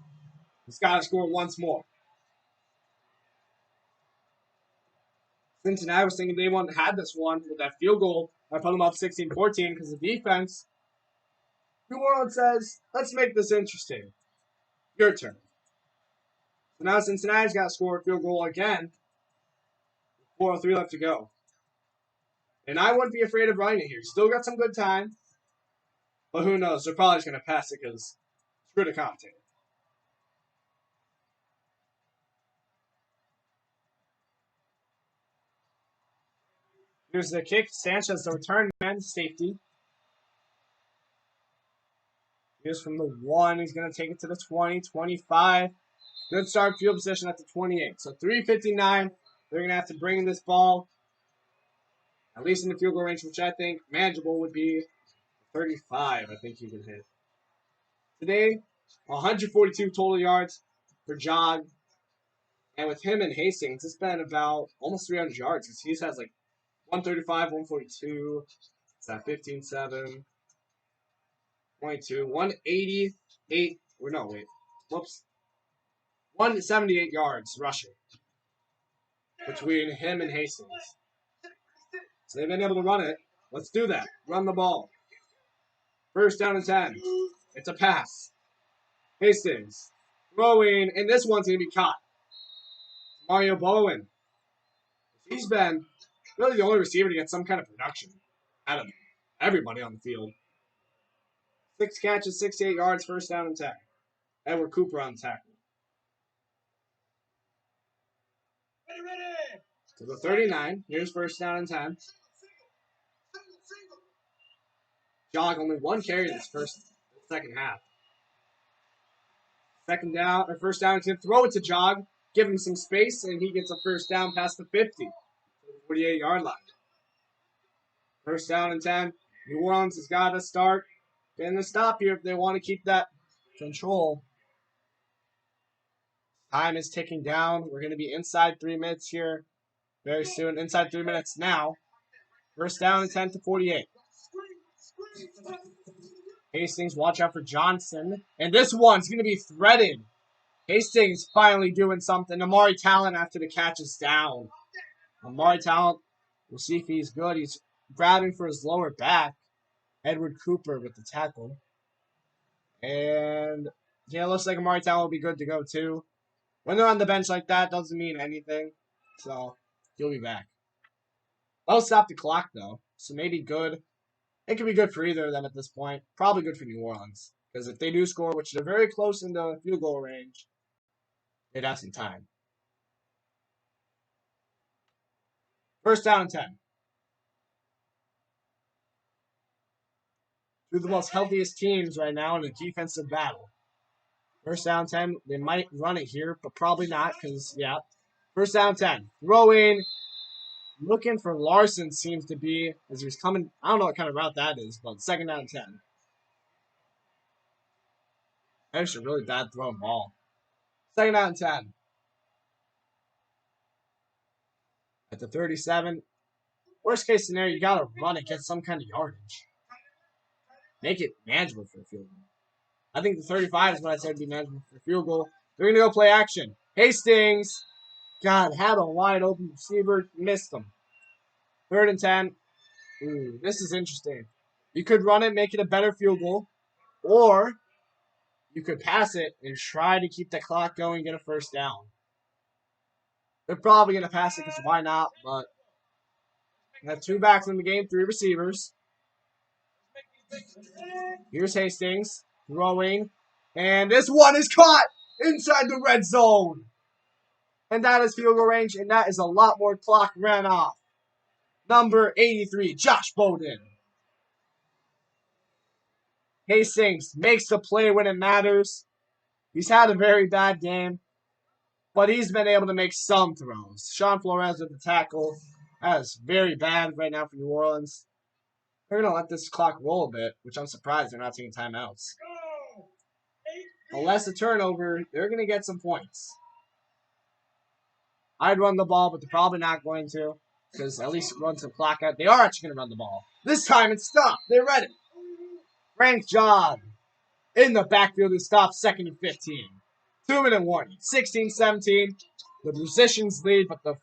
has got to score once more. Cincinnati was thinking they had this one with that field goal. I put them up 16-14 because the defense. New Orleans says, let's make this interesting. Your turn. So now Cincinnati's got to score a field goal again. 4:03 left to go. And I wouldn't be afraid of running it here. Still got some good time. But who knows? They're probably just going to pass it because screw the commentator. Here's the kick. Sanchez, the return man, safety. Here's from the 1. He's going to take it to the 20, 25. Good start field position at the 28. So 3:59. They're going to have to bring in this ball, at least in the field goal range, which I think manageable would be 35. I think you can hit. Today, 142 total yards for Jog. And with him and Hastings, it's been about almost 300 yards. Because he has like 135, 142. It's at 15-7. 22, 188. Or no, wait. Whoops. 178 yards rushing between him and Hastings. So they've been able to run it. Let's do that. Run the ball. 1st down and 10. It's a pass. Hastings throwing, and this one's going to be caught. Mario Bowen. He's been really the only receiver to get some kind of production out of everybody on the field. 6 catches, 68 yards, 1st down and 10. Edward Cooper on the tackle. To the 39. Here's 1st down and 10. Jog only 1 carry in this second half. 1st down, he's going to throw it to Jog, give him some space, and he gets a 1st down past the 50, 48-yard line. 1st down and 10. New Orleans has got to start getting a stop here if they want to keep that control. Time is ticking down. We're going to be inside 3 minutes here very soon. Inside 3 minutes now. 1st down and 10 to 48. Hastings, watch out for Johnson. And this one's going to be threaded. Hastings finally doing something. Amari Talent after the catch is down. Amari Talent, we'll see if he's good. He's grabbing for his lower back. Edward Cooper with the tackle. And yeah, it looks like Amari Talent will be good to go too. When they're on the bench like that, doesn't mean anything. So he'll be back. I'll stop the clock though. So maybe good. It could be good for either of them at this point. Probably good for New Orleans. Because if they do score, which they're very close in the field goal range, they'd have some time. 1st down and 10. Two of the most healthiest teams right now in a defensive battle. First down 10. They might run it here, but probably not because, yeah. First down 10. Throwing. Looking for Larson seems to be, as he's coming. I don't know what kind of route that is, but second down 10. Actually, a really bad thrown ball. Second down 10. At the 37. Worst case scenario, you got to run it, get some kind of yardage. Make it manageable for a field goal. I think the 35 is what I said would be manageable for a field goal. They're going to go play action. Hastings, God, had a wide open receiver, missed them. Third and 10. Ooh, this is interesting. You could run it, make it a better field goal, or you could pass it and try to keep the clock going and get a first down. They're probably going to pass it because why not? But we have two backs in the game, three receivers. Here's Hastings throwing. And this one is caught inside the red zone. And that is field goal range, and that is a lot more clock ran off. Number 83, Josh Bowden. Hastings makes the play when it matters. He's had a very bad game, but he's been able to make some throws. Sean Flores with the tackle. That is very bad right now for New Orleans. They're going to let this clock roll a bit, which I'm surprised they're not taking timeouts. Unless a turnover, they're going to get some points. I'd run the ball, but they're probably not going to, because at least run some clock out. They are actually going to run the ball. This time it's stopped. They're ready. Frank John in the backfield to stop, second and 15. 2-minute warning. 16-17. The musicians lead, but the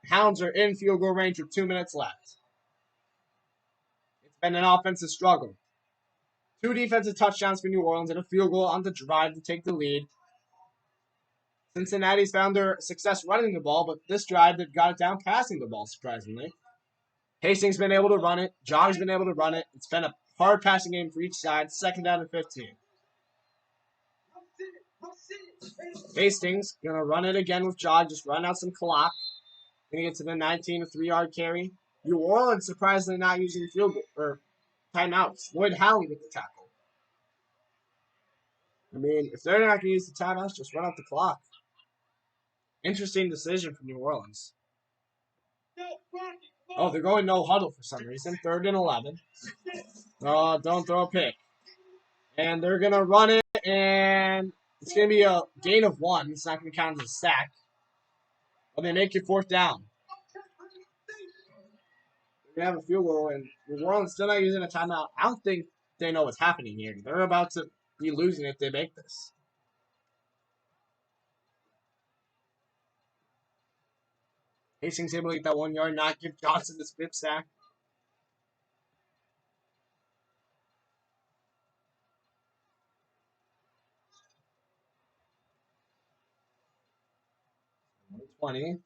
Hounds are in field goal range with 2 minutes left. It's been an offensive struggle. 2 defensive touchdowns for New Orleans and a field goal on the drive to take the lead. Cincinnati's found their success running the ball, but this drive they've got it down passing the ball, surprisingly. Hastings been able to run it. John's been able to run it. It's been a hard passing game for each side. Second down and 15. Hastings going to run it again with Jog, just run out some clock. Going to get to the 19, a 3-yard carry. New Orleans surprisingly not using field goal or timeouts. Lloyd Howley with the tackle. I mean, if they're not going to use the timeouts, just run out the clock. Interesting decision from New Orleans. Oh, they're going no huddle for some reason. 3rd and 11. Oh, don't throw a pick. And they're going to run it, and it's going to be a gain of 1. It's not going to count as a sack. But they make it 4th down. They're going to have a field goal, and New Orleans still not using a timeout. I don't think they know what's happening here. They're about to be losing if they make this. Hastings able to get that 1 yard, not give Johnson this 5th sack. $120.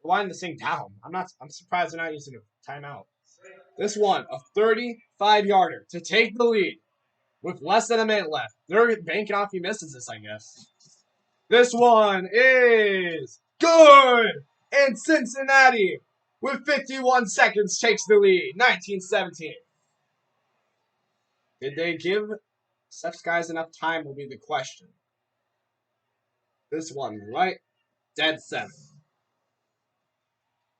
Winding this thing down. I'm surprised they're not using a timeout. This one, a 35-yarder to take the lead with less than a minute left. They're banking off he misses this, I guess. This one is good! And Cincinnati, with 51 seconds, takes the lead. 19-17. Did they give Steph's guys enough time will be the question. This one, right? Dead center.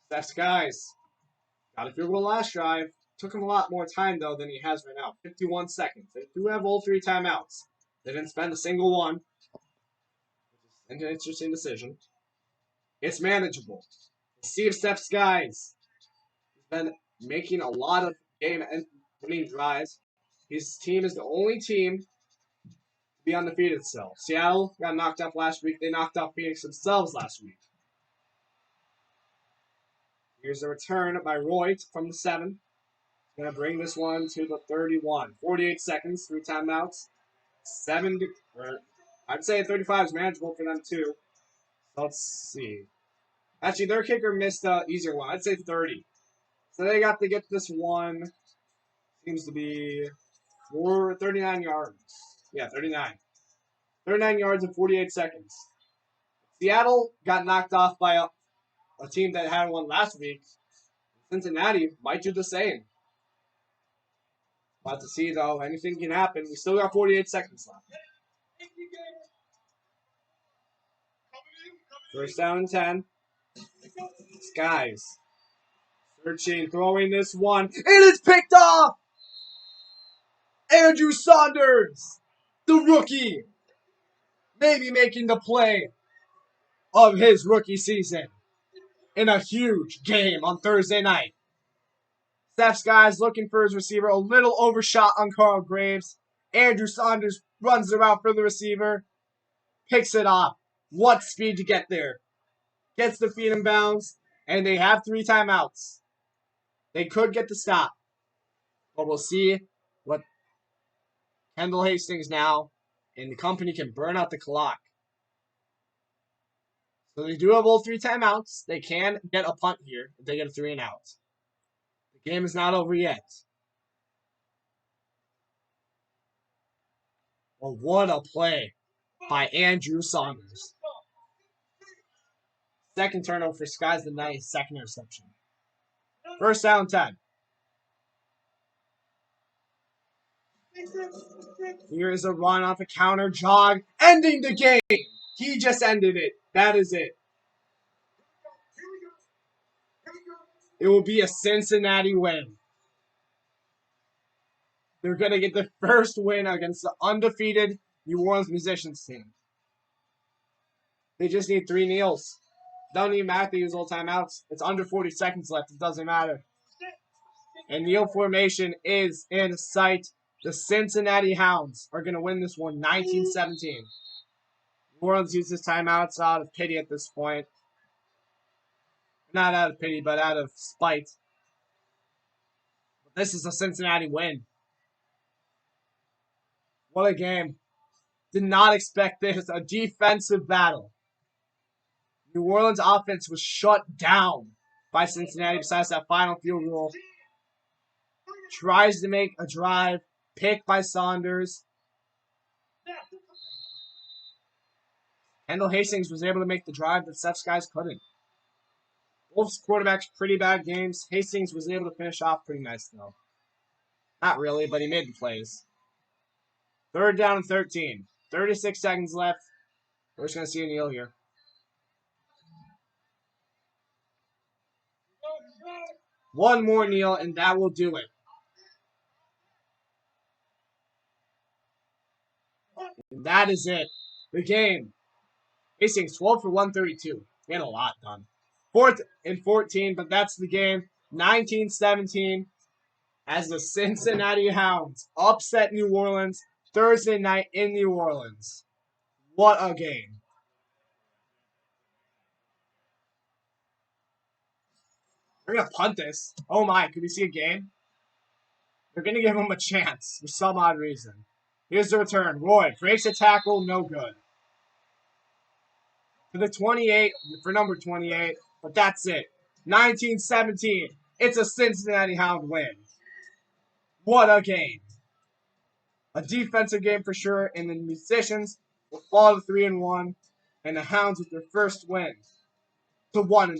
Steph's guys got a field goal last drive. Took him a lot more time, though, than he has right now. 51 seconds. They do have all 3 timeouts. They didn't spend a single one. An interesting decision. It's manageable. Steve Steph's guys has been making a lot of game-winning drives. His team is the only team to be undefeated still. Seattle got knocked off last week. They knocked off Phoenix themselves last week. Here's a return by Roy from the 7. Going to bring this one to the 31. 48 seconds, 3 timeouts. I'd say 35 is manageable for them, too. Let's see. Actually, their kicker missed an easier one. I'd say 30. So they got to get this one. Seems to be 39 yards. Yeah, 39. 39 yards in 48 seconds. Seattle got knocked off by a team that had one last week. Cincinnati might do the same. About to see, though. Anything can happen. We still got 48 seconds left. First down and 10. Skies. Searching, throwing this one. It is picked off! Andrew Saunders, the rookie, maybe making the play of his rookie season in a huge game on Thursday night. Seth Skies looking for his receiver, a little overshot on Carl Graves. Andrew Saunders runs the route for the receiver, picks it off. What speed to get there. Gets the feet in bounds, and they have 3 timeouts. They could get the stop, but we'll see what Kendall Hastings now and the company can burn out the clock. So they do have all 3 timeouts. They can get a punt here if they get a 3 and out. The game is not over yet. Well, what a play by Andrew Saunders. Second turnover for Skies the Night, second interception. First down 10. Here is a run off a counter jog, ending the game. He just ended it. That is it. It will be a Cincinnati win. They're going to get the first win against the undefeated New Orleans Musicians team. They just need 3 kneels. Don't even have to use all timeouts. It's under 40 seconds left. It doesn't matter. And kneel formation is in sight. The Cincinnati Hounds are going to win this one 19-17. New Orleans uses timeouts out of pity at this point. Not out of pity, but out of spite. But this is a Cincinnati win. What a game. Did not expect this. A defensive battle. New Orleans offense was shut down by Cincinnati besides that final field goal. Tries to make a drive. Picked by Saunders. Kendall Hastings was able to make the drive that Seth Skies couldn't. Both quarterbacks pretty bad games. Hastings was able to finish off pretty nice though. Not really, but he made the plays. Third down and 13. 36 seconds left. We're just going to see a kneel here. One more kneel, and that will do it. And that is it. The game. Hastings 12 for 132. He had a lot done. 4th and 14, but that's the game. 19-17 as the Cincinnati Hounds upset New Orleans Thursday night in New Orleans. What a game. They're going to punt this. Oh my, could we see a game? They're going to give him a chance for some odd reason. Here's the return. Roy breaks a tackle, no good. To the 28 for number 28, but that's it. 19-17. It's a Cincinnati Hound win. What a game. A defensive game for sure, and the Musicians will fall to 3-1, and the Hounds with their first win to 1-3.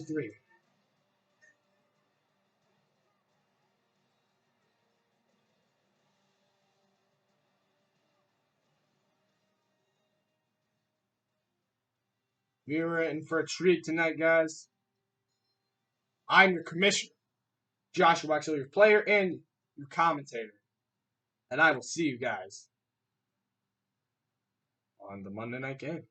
We were in for a treat tonight, guys. I'm your commissioner, Joshua Waxel, your player and your commentator. And I will see you guys on the Monday night game.